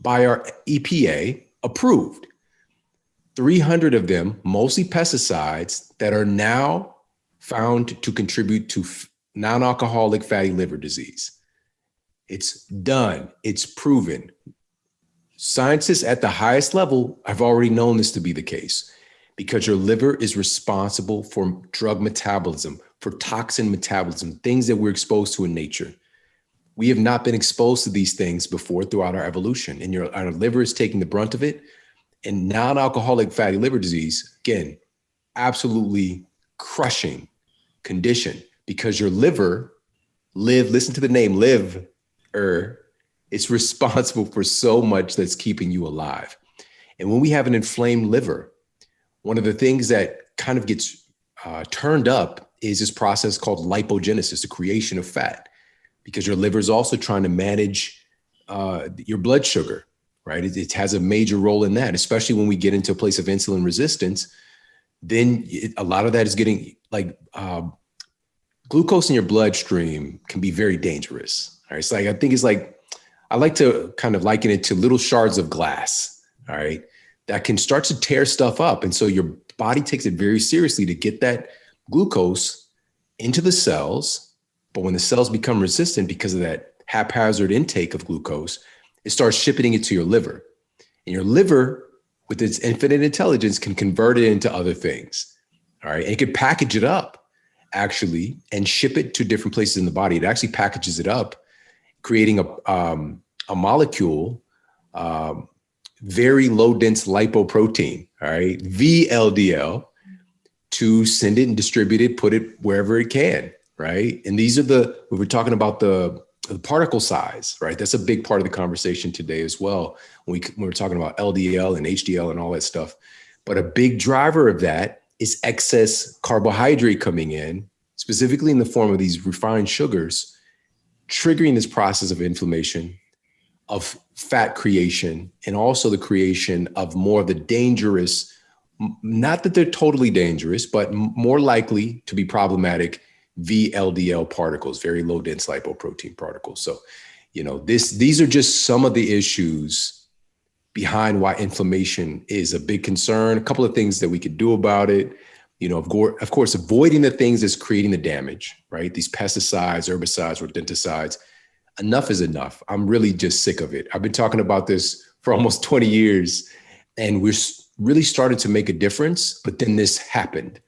by our EPA, approved. 300 of them, mostly pesticides, that are now found to contribute to non-alcoholic fatty liver disease. It's done. It's proven. Scientists at the highest level have already known this to be the case, because your liver is responsible for drug metabolism, for toxin metabolism, things that we're exposed to in nature. We have not been exposed to these things before throughout our evolution, and our liver is taking the brunt of it. And non-alcoholic fatty liver disease, again, absolutely crushing condition, because your liver, listen to the name, it's responsible for so much that's keeping you alive. And when we have an inflamed liver, one of the things that kind of gets turned up is this process called lipogenesis, the creation of fat, because your liver is also trying to manage your blood sugar, right? It has a major role in that, especially when we get into a place of insulin resistance. Then a lot of that is getting like glucose in your bloodstream can be very dangerous. All right. It's like, I like to kind of liken it to little shards of glass. All right. That can start to tear stuff up. And so your body takes it very seriously to get that glucose into the cells. But when the cells become resistant because of that haphazard intake of glucose, it starts shipping it to your liver. And your liver, with its infinite intelligence, can convert it into other things. All right. And it can package it up, actually, and ship it to different places in the body. It actually packages it up, creating a molecule, very low dense lipoprotein, all right, VLDL, to send it and distribute it, put it wherever it can, right? And these are when we're talking about the particle size, right? That's a big part of the conversation today as well, when we're talking about LDL and HDL and all that stuff. But a big driver of that is excess carbohydrate coming in, specifically in the form of these refined sugars, triggering this process of inflammation, of fat creation, and also the creation of more of the dangerous, not that they're totally dangerous, but more likely to be problematic VLDL particles, very low dense lipoprotein particles. So, these are just some of the issues behind why inflammation is a big concern. A couple of things that we could do about it. Of course, avoiding the things that's creating the damage, right? These pesticides, herbicides, rodenticides. Enough is enough. I'm really just sick of it. I've been talking about this for almost 20 years, and we're really started to make a difference. But then this happened,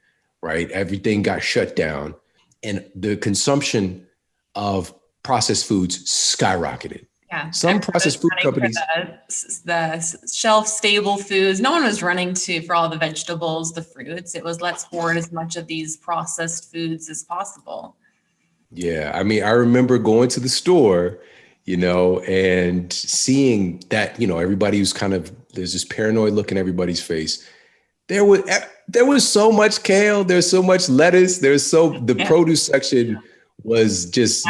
right? Everything got shut down, and the consumption of processed foods skyrocketed. Yeah. Some processed food companies, the shelf stable foods, no one was running for all the vegetables, the fruits. It was, let's hoard as much of these processed foods as possible. Yeah. I mean, I remember going to the store, and seeing that, everybody was there's this paranoid look in everybody's face. There was so much kale. There's so much lettuce. The produce section was just,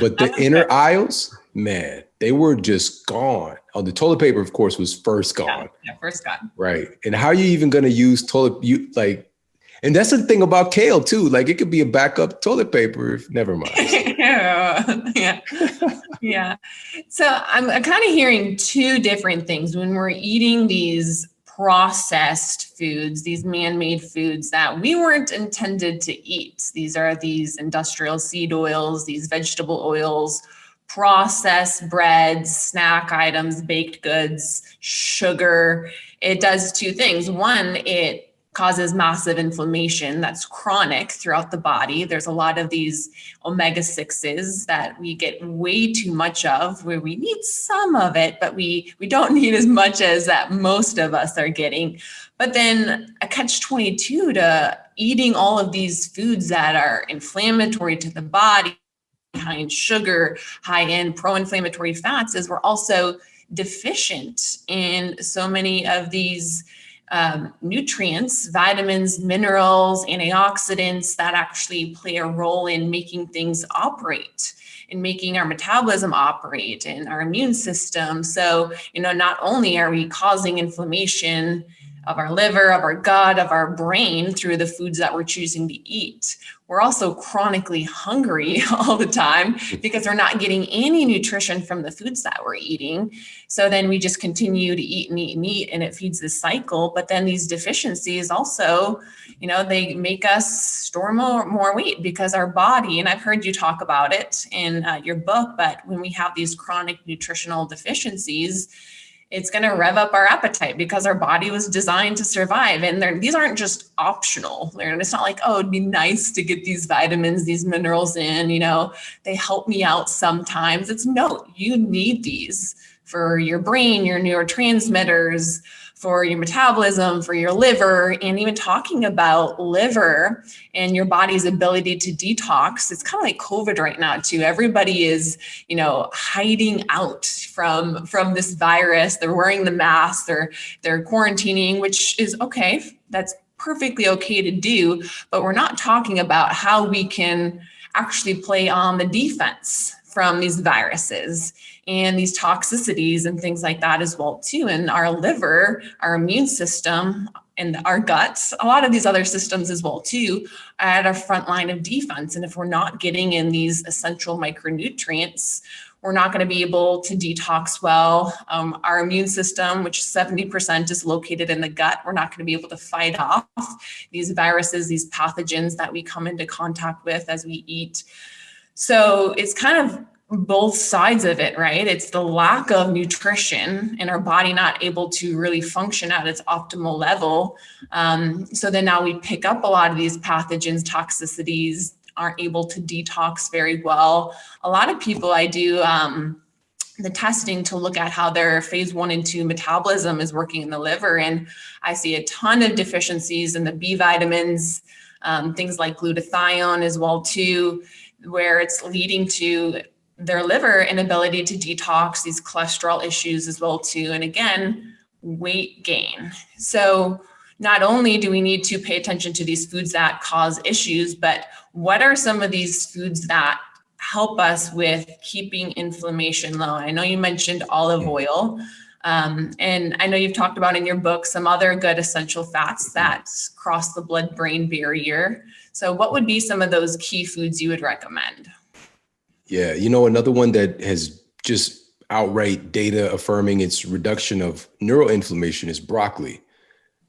but the inner aisles, man, they were just gone. Oh, the toilet paper, of course, was first gone. Yeah, first gone. Right. And how are you even going to use and that's the thing about kale too. Like, it could be a backup toilet paper if, never mind. Yeah. Yeah. So I'm kind of hearing two different things when we're eating these processed foods, these man-made foods that we weren't intended to eat. These are these industrial seed oils, these vegetable oils, processed breads, snack items, baked goods, sugar. It does two things. One, it causes massive inflammation that's chronic throughout the body. There's a lot of these omega-6s that we get way too much of, where we need some of it, but we don't need as much as that most of us are getting. But then a catch-22 to eating all of these foods that are inflammatory to the body, high in sugar, high in pro-inflammatory fats, is we're also deficient in so many of these nutrients, vitamins, minerals, antioxidants that actually play a role in making things operate, in making our metabolism operate and our immune system. So, not only are we causing inflammation of our liver, of our gut, of our brain through the foods that we're choosing to eat, we're also chronically hungry all the time because we're not getting any nutrition from the foods that we're eating. So then we just continue to eat and eat and eat, and it feeds this cycle. But then these deficiencies also, they make us store more weight because our body, and I've heard you talk about it in your book, but when we have these chronic nutritional deficiencies, it's going to rev up our appetite because our body was designed to survive. And these aren't just optional. It's not like, oh, it'd be nice to get these vitamins, these minerals in, they help me out sometimes. It's no, you need these for your brain, your neurotransmitters, for your metabolism, for your liver. And even talking about liver and your body's ability to detox, it's kind of like COVID right now too. Everybody is, hiding out from this virus. They're wearing the mask, they're quarantining, which is okay. That's perfectly okay to do, but we're not talking about how we can actually play on the defense from these viruses and these toxicities and things like that as well too. And our liver, our immune system, and our guts, a lot of these other systems as well too, are at our front line of defense. And if we're not getting in these essential micronutrients, we're not going to be able to detox well. Our immune system, which 70% is located in the gut, we're not going to be able to fight off these viruses, these pathogens that we come into contact with as we eat. So it's kind of both sides of it, right? It's the lack of nutrition and our body not able to really function at its optimal level. So then now we pick up a lot of these pathogens, toxicities, aren't able to detox very well. A lot of people, I do the testing to look at how their phase 1 and 2 metabolism is working in the liver. And I see a ton of deficiencies in the B vitamins, things like glutathione as well too, where it's leading to their liver inability to detox, these cholesterol issues as well too. And again, weight gain. So not only do we need to pay attention to these foods that cause issues, but what are some of these foods that help us with keeping inflammation low? I know you mentioned olive oil. And I know you've talked about in your book some other good essential fats that cross the blood-brain barrier. So what would be some of those key foods you would recommend? Yeah, another one that has just outright data affirming its reduction of neuroinflammation is broccoli.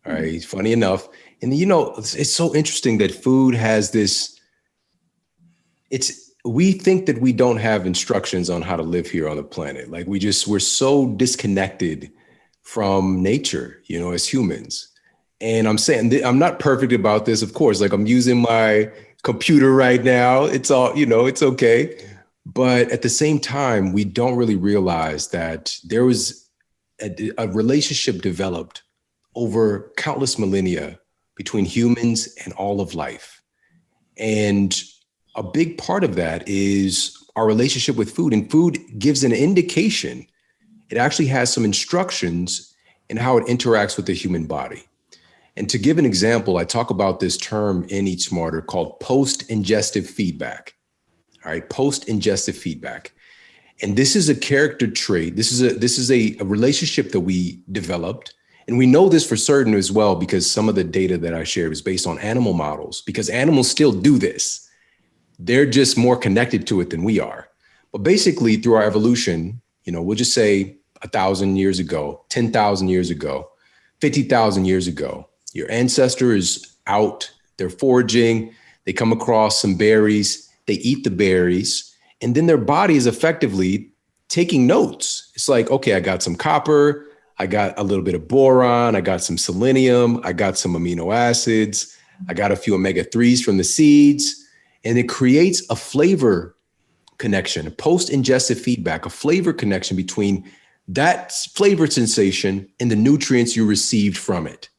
All right, funny enough. And it's so interesting that food has this, we think that we don't have instructions on how to live here on the planet. Like we're so disconnected from nature, as humans. And I'm saying, I'm not perfect about this, of course, like I'm using my computer right now. It's all, it's okay. But at the same time, we don't really realize that there was a relationship developed over countless millennia between humans and all of life. And a big part of that is our relationship with food. And food gives an indication. It actually has some instructions in how it interacts with the human body. And to give an example, I talk about this term in Eat Smarter called post-ingestive feedback. All right, post-ingestive feedback. And this is a character trait. This is a relationship that we developed. And we know this for certain as well, because some of the data that I shared was based on animal models, because animals still do this. They're just more connected to it than we are. But basically through our evolution, we'll just say 1,000 years ago, 10,000 years ago, 50,000 years ago, your ancestor is out, they're foraging, they come across some berries, they eat the berries, and then their body is effectively taking notes. It's like, okay, I got some copper, I got a little bit of boron, I got some selenium, I got some amino acids, I got a few omega-3s from the seeds, and it creates a flavor connection, a post-ingestive feedback, a flavor connection between that flavor sensation and the nutrients you received from it.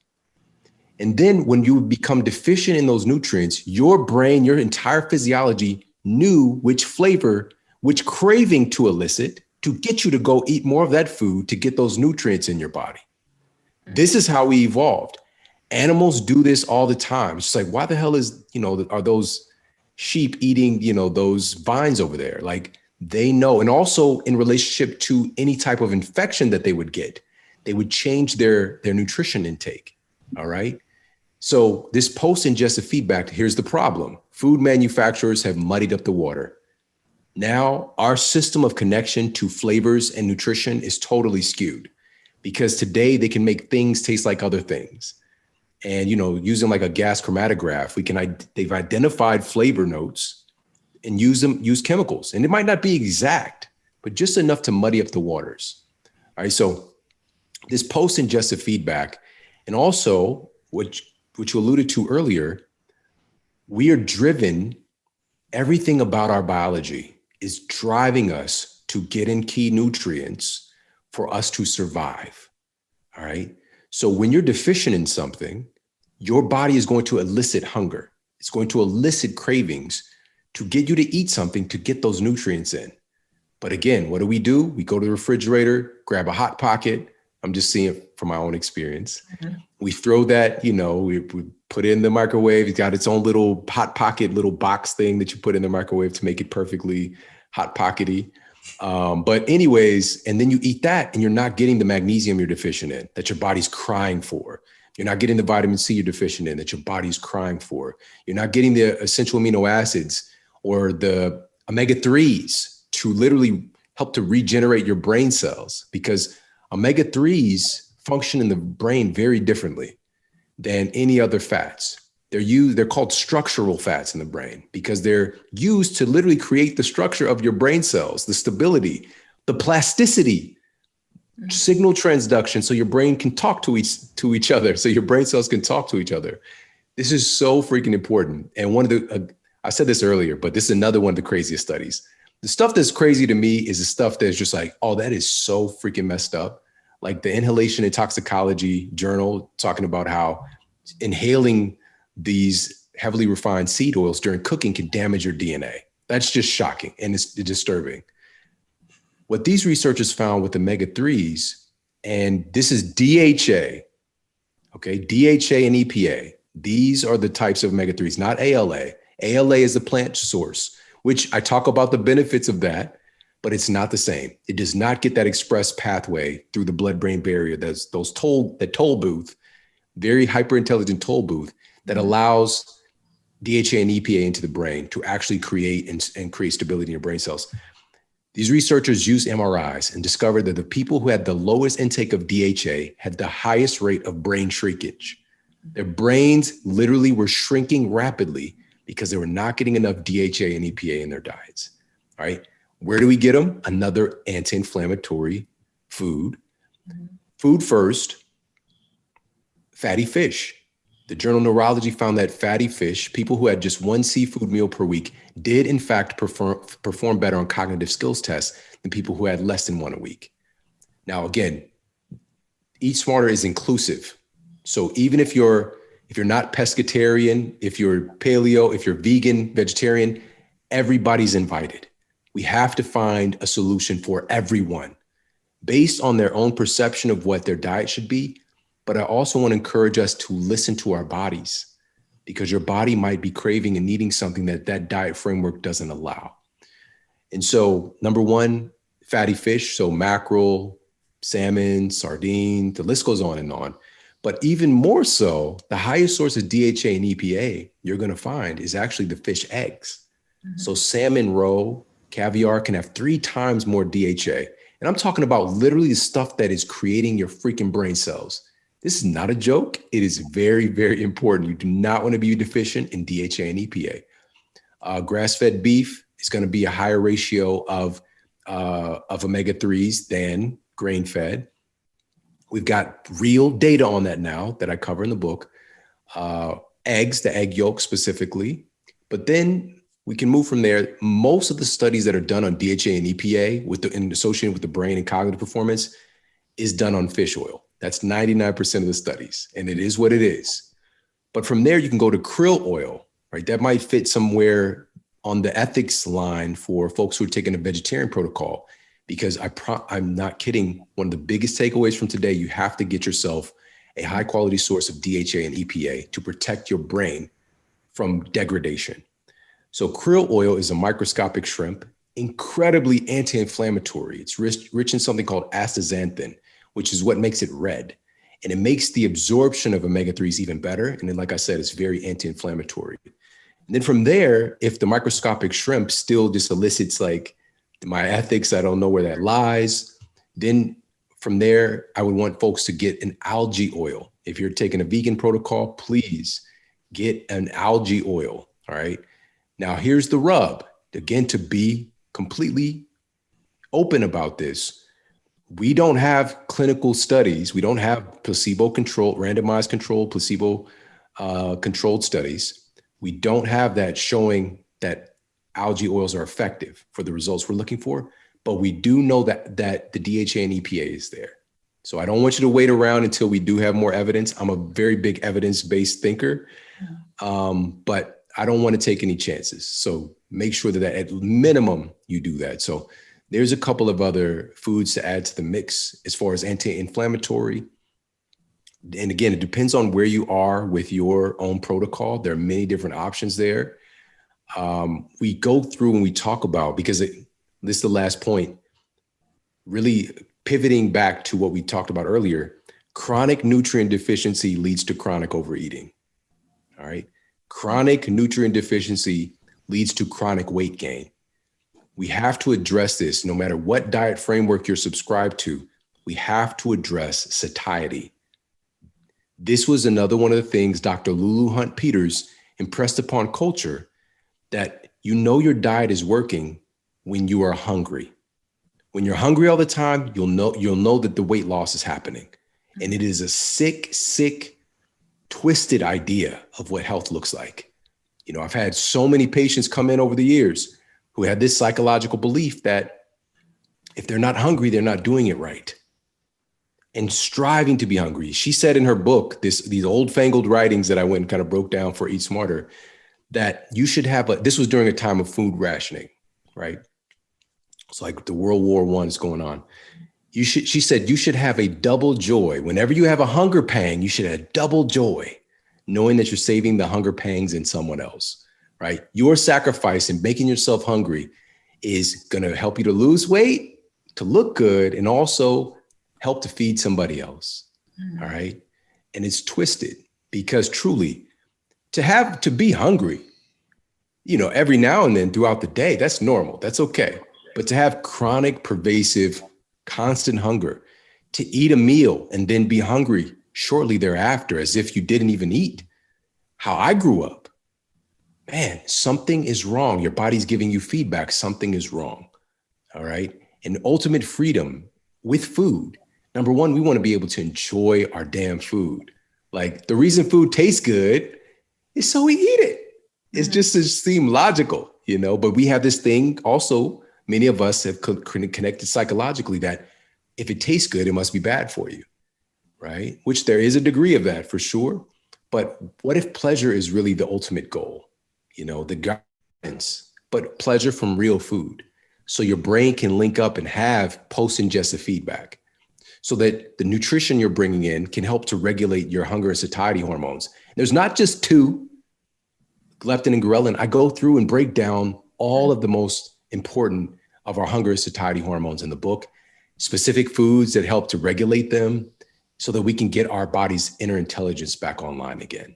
And then when you become deficient in those nutrients, your brain, your entire physiology knew which flavor, which craving to elicit to get you to go eat more of that food to get those nutrients in your body. This is how we evolved. Animals do this all the time. It's just like, why the hell are those sheep eating, those vines over there? Like, they know. And also in relationship to any type of infection that they would get, they would change their nutrition intake. All right. So this post-ingestive feedback, here's the problem. Food manufacturers have muddied up the water. Now our system of connection to flavors and nutrition is totally skewed, because today they can make things taste like other things. And, using like a gas chromatograph, they've identified flavor notes and use chemicals. And it might not be exact, but just enough to muddy up the waters. All right. So this post-ingestive feedback, and also which you alluded to earlier, we are driven, everything about our biology is driving us to get in key nutrients for us to survive. All right. So when you're deficient in something, your body is going to elicit hunger. It's going to elicit cravings to get you to eat something to get those nutrients in. But again, what do? We go to the refrigerator, grab a Hot Pocket. I'm just seeing it from my own experience. Mm-hmm. We throw that, we put it in the microwave. It's got its own little Hot Pocket, little box thing that you put in the microwave to make it perfectly Hot Pockety. But anyways, and then you eat that and you're not getting the magnesium you're deficient in, that your body's crying for. You're not getting the vitamin C you're deficient in, that your body's crying for. You're not getting the essential amino acids or the omega-3s to literally help to regenerate your brain cells, because omega-3s function in the brain very differently than any other fats. They're called structural fats in the brain, because they're used to literally create the structure of your brain cells, the stability, the plasticity, signal transduction, so your brain can talk to each other, so your brain cells can talk to each other. This is so freaking important. And I said this earlier, but this is another one of the craziest studies. The stuff that's crazy to me is the stuff that's just like, oh, that is so freaking messed up. Like the Inhalation and Toxicology Journal talking about how inhaling these heavily refined seed oils during cooking can damage your DNA. That's just shocking, and it's disturbing. What these researchers found with omega-3s, and this is DHA, okay, DHA and EPA. These are the types of omega-3s, not ALA. ALA is the plant source, which I talk about the benefits of that, but it's not the same. It does not get that express pathway through the blood-brain barrier. There's that toll booth, very hyper-intelligent toll booth that allows DHA and EPA into the brain to actually create and create stability in your brain cells. These researchers used MRIs and discovered that the people who had the lowest intake of DHA had the highest rate of brain shrinkage. Their brains literally were shrinking rapidly because they were not getting enough DHA and EPA in their diets. All right. Where do we get them? Another anti-inflammatory food. Mm-hmm. Food first, fatty fish. The journal Neurology found that fatty fish, people who had just one seafood meal per week, did in fact perform better on cognitive skills tests than people who had less than one a week. Now, again, Eat Smarter is inclusive. So even if you're not pescatarian, if you're paleo, if you're vegan, vegetarian, everybody's invited. We have to find a solution for everyone based on their own perception of what their diet should be. But I also want to encourage us to listen to our bodies, because your body might be craving and needing something that diet framework doesn't allow. And so, number one, fatty fish, so mackerel, salmon, sardine, the list goes on and on. But even more so, the highest source of DHA and EPA you're going to find is actually the fish eggs. Mm-hmm. So salmon roe, caviar can have 3 times more DHA. And I'm talking about literally the stuff that is creating your freaking brain cells. This is not a joke. It is very, very important. You do not want to be deficient in DHA and EPA. Grass-fed beef is going to be a higher ratio of omega-3s than grain-fed. We've got real data on that now that I cover in the book. Eggs, the egg yolk specifically. But then we can move from there. Most of the studies that are done on DHA and EPA and associated with the brain and cognitive performance is done on fish oil. That's 99% of the studies, and it is what it is. But from there, you can go to krill oil, right? That might fit somewhere on the ethics line for folks who are taking a vegetarian protocol, because I'm not kidding. One of the biggest takeaways from today, you have to get yourself a high quality source of DHA and EPA to protect your brain from degradation. So krill oil is a microscopic shrimp, incredibly anti-inflammatory. It's rich in something called astaxanthin, which is what makes it red. And it makes the absorption of omega-3s even better. And then, like I said, it's very anti-inflammatory. And then from there, if the microscopic shrimp still just elicits like my ethics, I don't know where that lies, then from there, I would want folks to get an algae oil. If you're taking a vegan protocol, please get an algae oil, all right? Now, here's the rub. Again, to be completely open about this, we don't have clinical studies. We don't have placebo-controlled, randomized controlled, placebo-controlled studies. We don't have that showing that algae oils are effective for the results we're looking for, but we do know that the DHA and EPA is there. So I don't want you to wait around until we do have more evidence. I'm a very big evidence-based thinker, but I don't want to take any chances. So make sure that at minimum you do that. So there's a couple of other foods to add to the mix as far as anti-inflammatory. And again, it depends on where you are with your own protocol. There are many different options there. We go through and we talk about, because this is the last point, really pivoting back to what we talked about earlier, chronic nutrient deficiency leads to chronic overeating. All right. Chronic nutrient deficiency leads to chronic weight gain. We have to address this no matter what diet framework you're subscribed to. We have to address satiety. This was another one of the things Dr. Lulu Hunt Peters impressed upon culture, that you know your diet is working when you are hungry. When you're hungry all the time, you'll know that the weight loss is happening. And it is a sick, twisted idea of what health looks like. You know, I've had so many patients come in over the years who had this psychological belief that if they're not hungry, they're not doing it right. And striving to be hungry. She said in her book, these old fangled writings that I went and kind of broke down for Eat Smarter, that you should have this was during a time of food rationing, right? It's like the World War I is going on. She said, you should have a double joy. Whenever you have a hunger pang, you should have a double joy, knowing that you're saving the hunger pangs in someone else, right? Your sacrifice in making yourself hungry is going to help you to lose weight, to look good, and also help to feed somebody else. All right. And it's twisted, because truly to be hungry, you know, every now and then throughout the day, that's normal. That's okay. But to have chronic, pervasive, constant hunger, to eat a meal and then be hungry shortly thereafter, as if you didn't even eat, how I grew up, man, something is wrong. Your body's giving you feedback. Something is wrong. All right. And ultimate freedom with food. Number one, we want to be able to enjoy our damn food. Like, the reason food tastes good is so we eat it. It's just to seem logical, you know, but we have this thing also, many of us have connected psychologically that if it tastes good, it must be bad for you, right? Which there is a degree of that for sure. But what if pleasure is really the ultimate goal? You know, the guidance, but pleasure from real food. So your brain can link up and have post-ingestive feedback, so that the nutrition you're bringing in can help to regulate your hunger and satiety hormones. There's not just two, leptin and ghrelin. I go through and break down all of the most important of our hunger satiety hormones in the book, specific foods that help to regulate them so that we can get our body's inner intelligence back online again.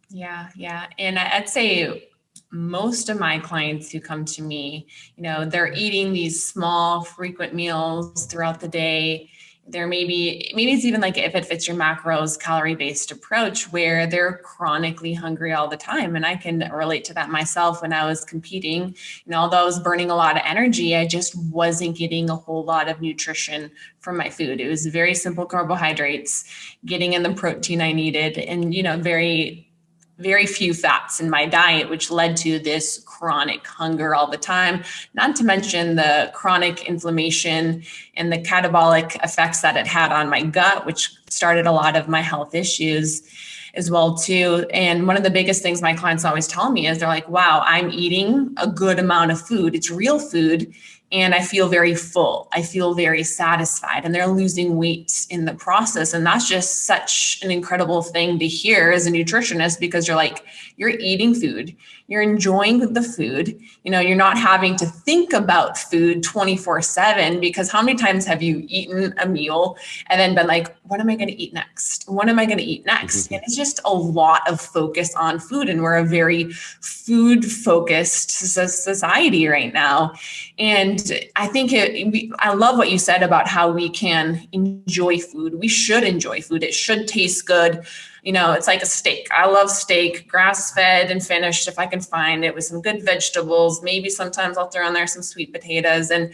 Yeah. And I'd say most of my clients who come to me, they're eating these small, frequent meals throughout the day. There maybe it's even like, if it fits your macros, calorie-based approach, where they're chronically hungry all the time. And I can relate to that myself. When I was competing, although I was burning a lot of energy, I just wasn't getting a whole lot of nutrition from my food. It was very simple carbohydrates, getting in the protein I needed, and, very few fats in my diet, which led to this chronic hunger all the time, not to mention the chronic inflammation and the catabolic effects that it had on my gut, which started a lot of my health issues as well too. And one of the biggest things my clients always tell me is, they're like, wow, I'm eating a good amount of food. It's real food. And I feel very full. I feel very satisfied, and they're losing weight in the process. And that's just such an incredible thing to hear as a nutritionist, because you're eating food, you're enjoying the food, you're not having to think about food 24/7, because how many times have you eaten a meal and then been like, what am I going to eat next? What am I going to eat next? And it's just a lot of focus on food. And we're a very food focused society right now. And I think I love what you said about how we can enjoy food. We should enjoy food. It should taste good. It's like a steak. I love steak, grass-fed and finished if I can find it, with some good vegetables. Maybe sometimes I'll throw in there some sweet potatoes. And,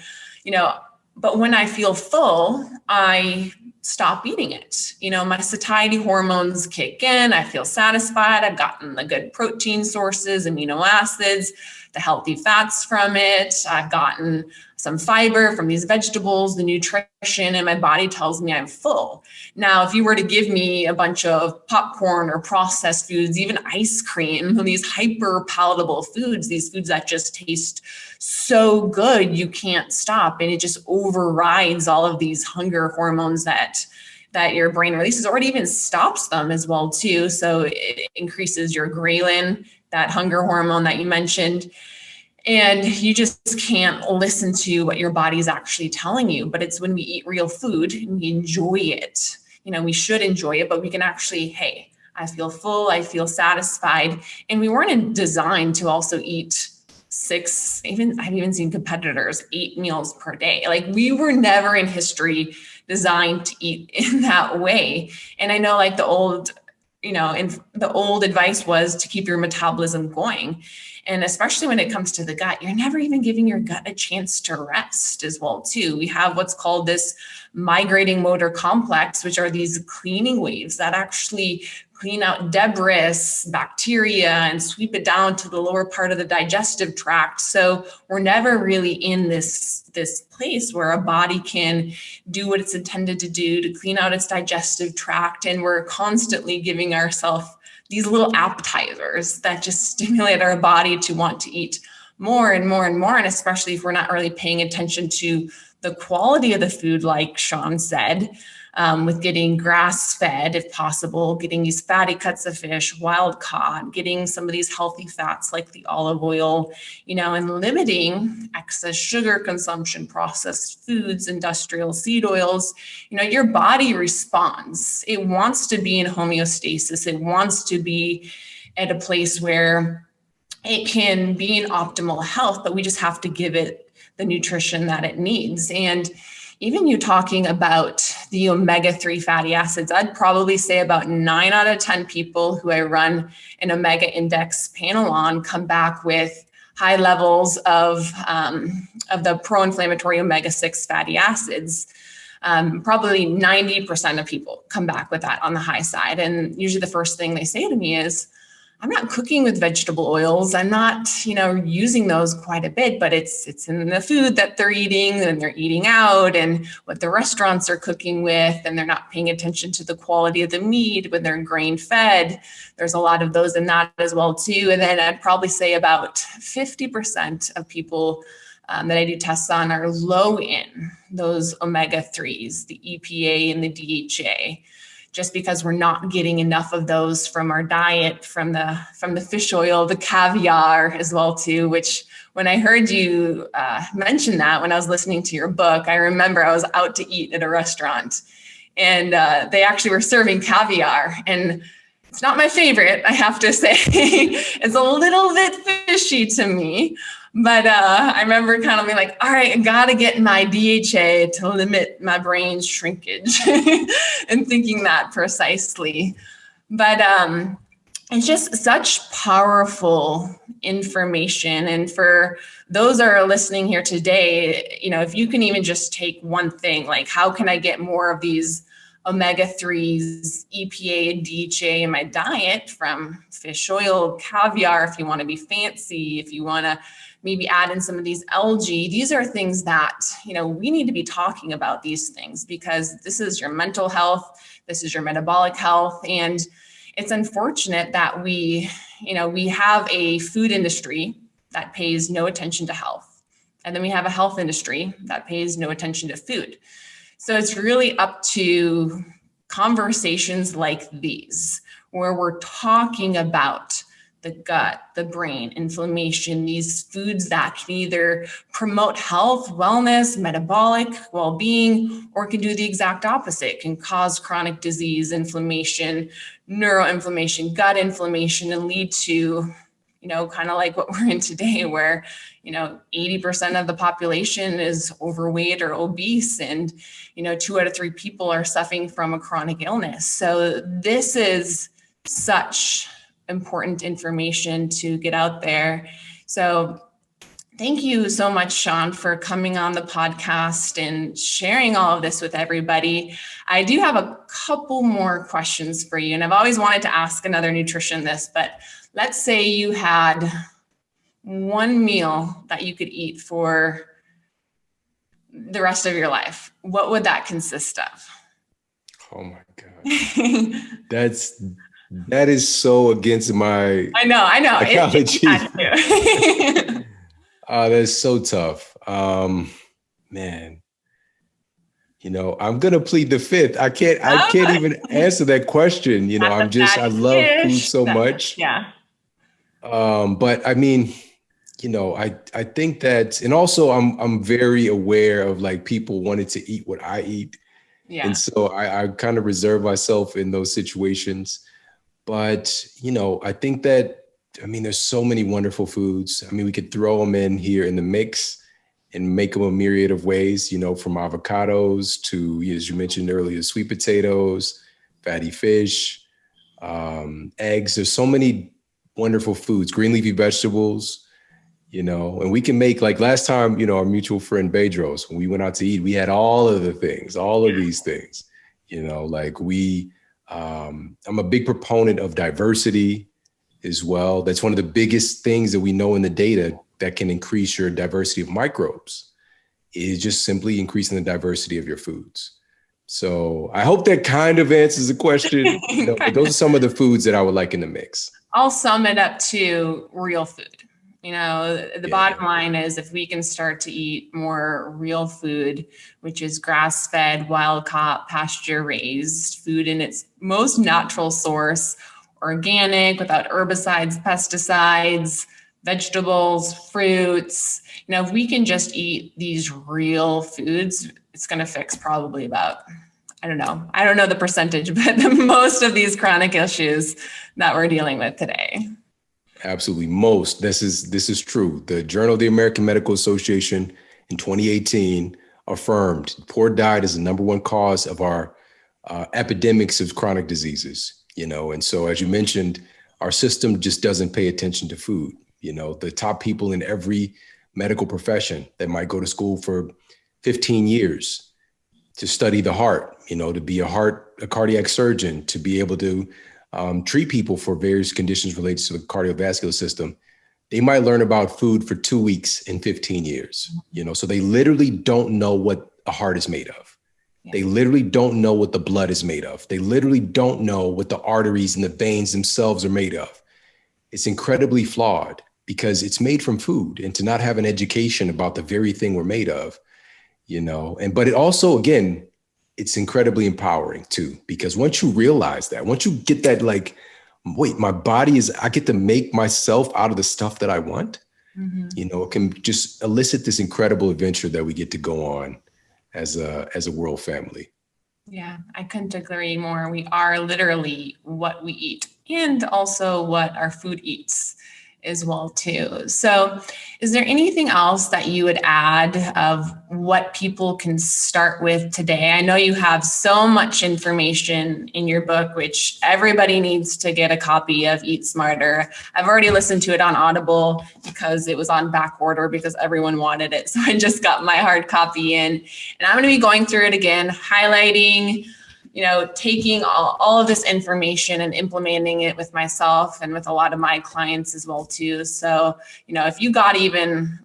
but when I feel full, I stop eating it. My satiety hormones kick in. I feel satisfied. I've gotten the good protein sources, amino acids, the healthy fats from it. I've gotten some fiber from these vegetables, the nutrition, and my body tells me I'm full. Now, if you were to give me a bunch of popcorn or processed foods, even ice cream, these hyper palatable foods, these foods that just taste so good, you can't stop. And it just overrides all of these hunger hormones that your brain releases, or it even stops them as well too. So it increases your ghrelin, that hunger hormone that you mentioned. And you just can't listen to what your body's actually telling you. But it's when we eat real food and we enjoy it, we should enjoy it, but we can actually, hey, I feel full, I feel satisfied. And we weren't designed to also eat 6, I've even seen competitors 8 meals per day. We were never in history designed to eat in that way. And I know the old, and the old advice was to keep your metabolism going. And especially when it comes to the gut, you're never even giving your gut a chance to rest as well too. We have what's called this migrating motor complex, which are these cleaning waves that actually clean out debris, bacteria, and sweep it down to the lower part of the digestive tract. So we're never really in this place where a body can do what it's intended to do to clean out its digestive tract. And we're constantly giving ourselves these little appetizers that just stimulate our body to want to eat more and more and more. And especially if we're not really paying attention to the quality of the food, like Shawn said, with getting grass-fed, if possible, getting these fatty cuts of fish, wild caught, getting some of these healthy fats like the olive oil, and limiting excess sugar consumption, processed foods, industrial seed oils. Your body responds. It wants to be in homeostasis. It wants to be at a place where it can be in optimal health, but we just have to give it the nutrition that it needs. And even you talking about the omega-3 fatty acids, I'd probably say about 9 out of 10 people who I run an omega index panel on come back with high levels of the pro-inflammatory omega-6 fatty acids. Probably 90% of people come back with that on the high side. And usually the first thing they say to me is, I'm not cooking with vegetable oils. I'm not, using those quite a bit, but it's in the food that they're eating and they're eating out and what the restaurants are cooking with, and they're not paying attention to the quality of the meat when they're grain fed. There's a lot of those in that as well too. And then I'd probably say about 50% of people that I do tests on are low in those omega-3s, the EPA and the DHA. just because we're not getting enough of those from our diet, from the fish oil, the caviar as well too, which when I heard you mention that when I was listening to your book, I remember I was out to eat at a restaurant and they actually were serving caviar, and it's not my favorite, I have to say. It's a little bit fishy to me, but I remember kind of being like, all right, I got to get my DHA to limit my brain's shrinkage and thinking that precisely. But it's just such powerful information. And for those that are listening here today, you know, if you can even just take one thing, like how can I get more of these omega-3s, EPA, and DHA in my diet from fish oil, caviar, if you want to be fancy, if you want to maybe add in some of these algae, these are things that, you know, we need to be talking about these things because this is your mental health, this is your metabolic health. And it's unfortunate that we have a food industry that pays no attention to health. And then we have a health industry that pays no attention to food. So it's really up to conversations like these, where we're talking about the gut, the brain, inflammation, these foods that can either promote health, wellness, metabolic well-being, or can do the exact opposite, can cause chronic disease, inflammation, neuroinflammation, gut inflammation, and lead to, you know, kind of like what we're in today, where, you know, 80% of the population is overweight or obese, and, you know, 2 out of 3 people are suffering from a chronic illness. So this is such important information to get out there. So thank you so much, Shawn, for coming on the podcast and sharing all of this with everybody. I do have a couple more questions for you, and I've always wanted to ask another nutrition this, but let's say you had one meal that you could eat for the rest of your life. What would that consist of? Oh my God. That is so against my I know. psychology. That's so tough. Man, you know, I'm gonna plead the fifth. I can't even answer that question. You know, I love food so much. Yeah. But I mean, you know, I think that, and also I'm very aware of like people wanting to eat what I eat. Yeah. And so I kind of reserve myself in those situations. But, you know, I think that, I mean, there's so many wonderful foods. I mean, we could throw them in here in the mix and make them a myriad of ways, you know, from avocados to, as you mentioned earlier, sweet potatoes, fatty fish, eggs. There's so many wonderful foods, green leafy vegetables, you know, and we can make, like last time, you know, our mutual friend Bedros, when we went out to eat, we had all of the things, all of these things, you know, like I'm a big proponent of diversity as well. That's one of the biggest things that we know in the data that can increase your diversity of microbes, is just simply increasing the diversity of your foods. So I hope that kind of answers the question. You know, but those are some of the foods that I would like in the mix. I'll sum it up to real food. You know, the bottom line is if we can start to eat more real food, which is grass-fed, wild-caught, pasture-raised food in its most natural source, organic, without herbicides, pesticides, vegetables, fruits. You know, if we can just eat these real foods, it's going to fix probably about, I don't know the percentage, but most of these chronic issues that we're dealing with today. Absolutely. Most. This is true. The Journal of the American Medical Association in 2018 affirmed poor diet is the number one cause of our epidemics of chronic diseases, you know. And so, as you mentioned, our system just doesn't pay attention to food. You know, the top people in every medical profession that might go to school for 15 years to study the heart, you know, to be a cardiac surgeon, to be able to treat people for various conditions related to the cardiovascular system, they might learn about food for 2 weeks in 15 years, you know, so they literally don't know what a heart is made of. Yeah. They literally don't know what the blood is made of. They literally don't know what the arteries and the veins themselves are made of. It's incredibly flawed because it's made from food, and to not have an education about the very thing we're made of, you know, but it also, again, it's incredibly empowering too, because once you realize that, once you get that, like, wait, my body I get to make myself out of the stuff that I want, it can just elicit this incredible adventure that we get to go on as a world family. Yeah, I couldn't agree more. We are literally what we eat, and also what our food eats as well too. So is there anything else that you would add of what people can start with today? I know you have so much information in your book, which everybody needs to get a copy of Eat Smarter. I've already listened to it on Audible because it was on back order because everyone wanted it. So I just got my hard copy in, and I'm going to be going through it again, highlighting, taking all of this information and implementing it with myself and with a lot of my clients as well too. So, if you got even,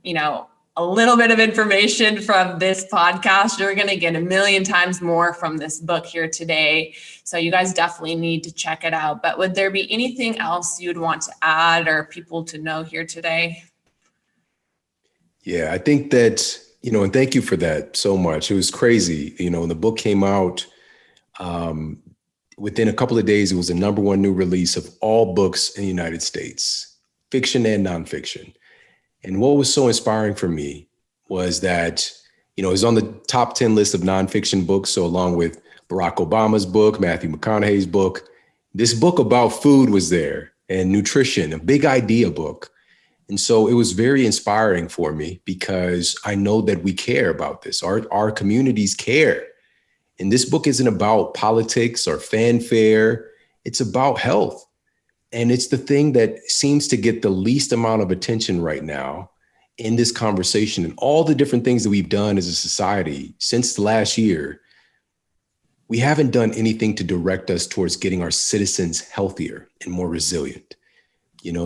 a little bit of information from this podcast, you're going to get a million times more from this book here today. So you guys definitely need to check it out. But would there be anything else you'd want to add or people to know here today? Yeah, I think that, and thank you for that so much. It was crazy. When the book came out, within a couple of days, it was the #1 new release of all books in the United States, fiction and nonfiction. And what was so inspiring for me was that, it was on the top 10 list of nonfiction books. So along with Barack Obama's book, Matthew McConaughey's book, this book about food was there, and nutrition, a big idea book. And so it was very inspiring for me because I know that we care about this. Our communities care. And this book isn't about politics or fanfare. It's about health. And it's the thing that seems to get the least amount of attention right now in this conversation, and all the different things that we've done as a society since last year. We haven't done anything to direct us towards getting our citizens healthier and more resilient.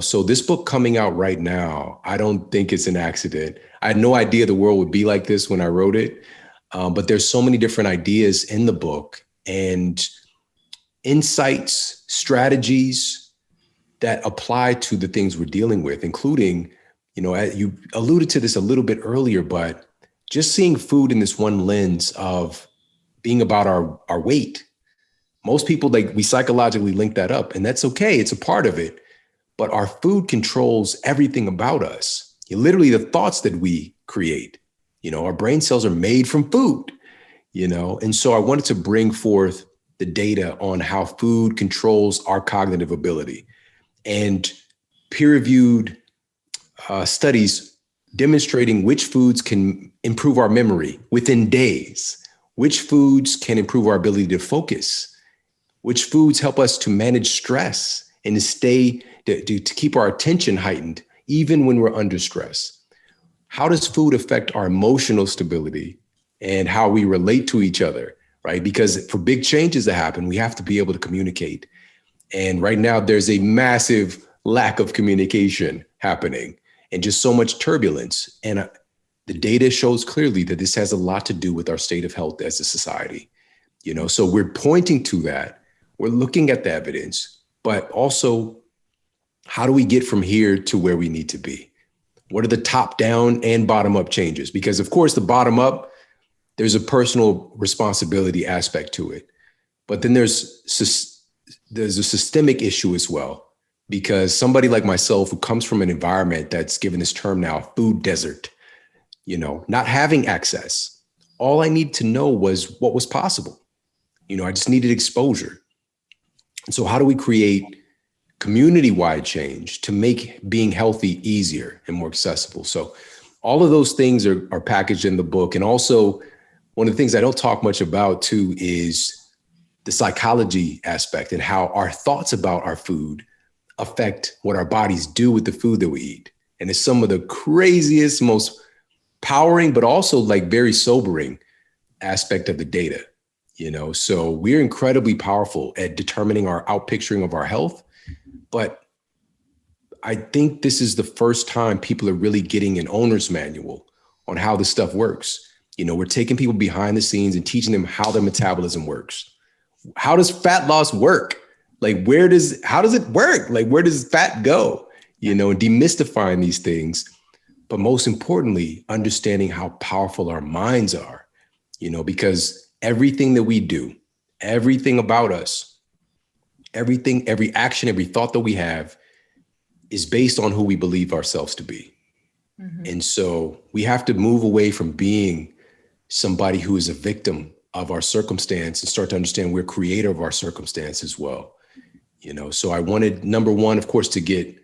So this book coming out right now, I don't think it's an accident. I had no idea the world would be like this when I wrote it. But there's so many different ideas in the book and insights, strategies that apply to the things we're dealing with, including, you alluded to this a little bit earlier, but just seeing food in this one lens of being about our weight. Most people, we psychologically link that up, and that's okay. It's a part of it. But our food controls everything about us. Literally the thoughts that we create. Our brain cells are made from food, and so I wanted to bring forth the data on how food controls our cognitive ability, and peer-reviewed studies demonstrating which foods can improve our memory within days, which foods can improve our ability to focus, which foods help us to manage stress and to keep our attention heightened even when we're under stress. How does food affect our emotional stability and how we relate to each other, right? Because for big changes to happen, we have to be able to communicate. And right now there's a massive lack of communication happening and just so much turbulence. And the data shows clearly that this has a lot to do with our state of health as a society. So we're pointing to that. We're looking at the evidence, but also how do we get from here to where we need to be? What are the top down and bottom up changes? Because of course, the bottom up, there's a personal responsibility aspect to it. But then there's a systemic issue as well, because somebody like myself who comes from an environment that's given this term now, food desert, not having access, all I need to know was what was possible. I just needed exposure. And so how do we create community-wide change to make being healthy easier and more accessible? So all of those things are packaged in the book. And also one of the things I don't talk much about too is the psychology aspect and how our thoughts about our food affect what our bodies do with the food that we eat. And it's some of the craziest, most powering, but also very sobering aspect of the data. So we're incredibly powerful at determining our outpicturing of our health. But I think this is the first time people are really getting an owner's manual on how this stuff works. We're taking people behind the scenes and teaching them how their metabolism works. How does fat loss work? How does it work? Where does fat go? And demystifying these things. But most importantly, understanding how powerful our minds are, because everything that we do, everything about us, everything, every action, every thought that we have is based on who we believe ourselves to be. Mm-hmm. And so we have to move away from being somebody who is a victim of our circumstance and start to understand we're creator of our circumstance as well. So I wanted, number one, of course, to get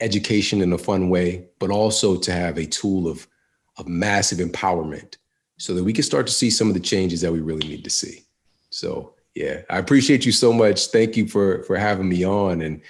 education in a fun way, but also to have a tool of massive empowerment so that we can start to see some of the changes that we really need to see. So yeah, I appreciate you so much. Thank you for having me on. And,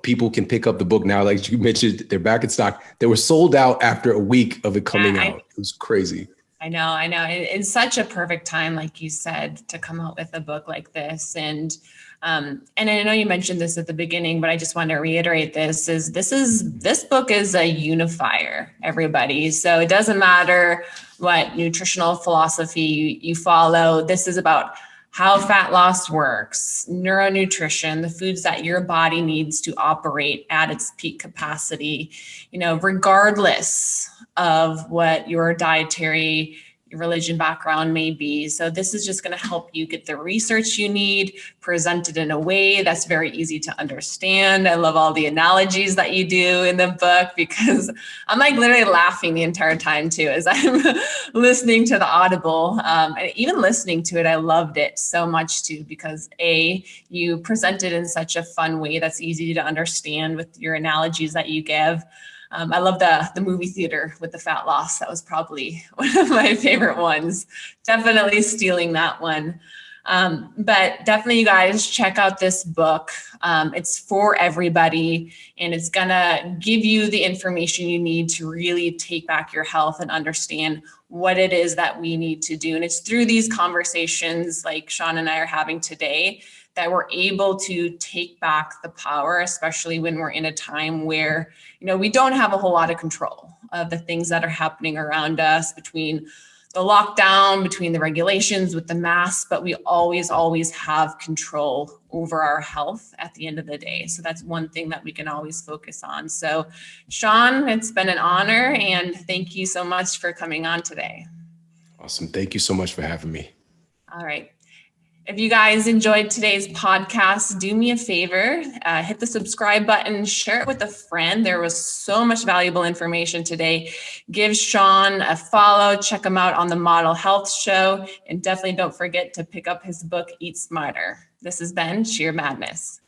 people can pick up the book now. Like you mentioned, they're back in stock. They were sold out after a week of it coming out. It was crazy. I know. It's such a perfect time, like you said, to come out with a book like this. And I know you mentioned this at the beginning, but I just want to reiterate this book is a unifier, everybody. So it doesn't matter what nutritional philosophy you follow. This is about how fat loss works, neuronutrition, the foods that your body needs to operate at its peak capacity, regardless of what your dietary religion background may be. So this is just going to help you get the research you need, presented in a way that's very easy to understand. I love all the analogies that you do in the book because I'm like literally laughing the entire time too, as I'm listening to the Audible. And even listening to it, I loved it so much too, because you present it in such a fun way that's easy to understand with your analogies that you give. I love the movie theater with the fat loss. That was probably one of my favorite ones. Definitely stealing that one. But definitely you guys check out this book. It's for everybody and it's gonna give you the information you need to really take back your health and understand what it is that we need to do. And it's through these conversations like Shawn and I are having today that we're able to take back the power, especially when we're in a time where, we don't have a whole lot of control of the things that are happening around us between the lockdown, between the regulations with the masks, but we always have control over our health at the end of the day. So that's one thing that we can always focus on. So Shawn, it's been an honor and thank you so much for coming on today. Awesome. Thank you so much for having me. All right. If you guys enjoyed today's podcast, do me a favor, hit the subscribe button, share it with a friend. There was so much valuable information today. Give Shawn a follow, check him out on the Model Health Show, and definitely don't forget to pick up his book, Eat Smarter. This has been Sheer Madness.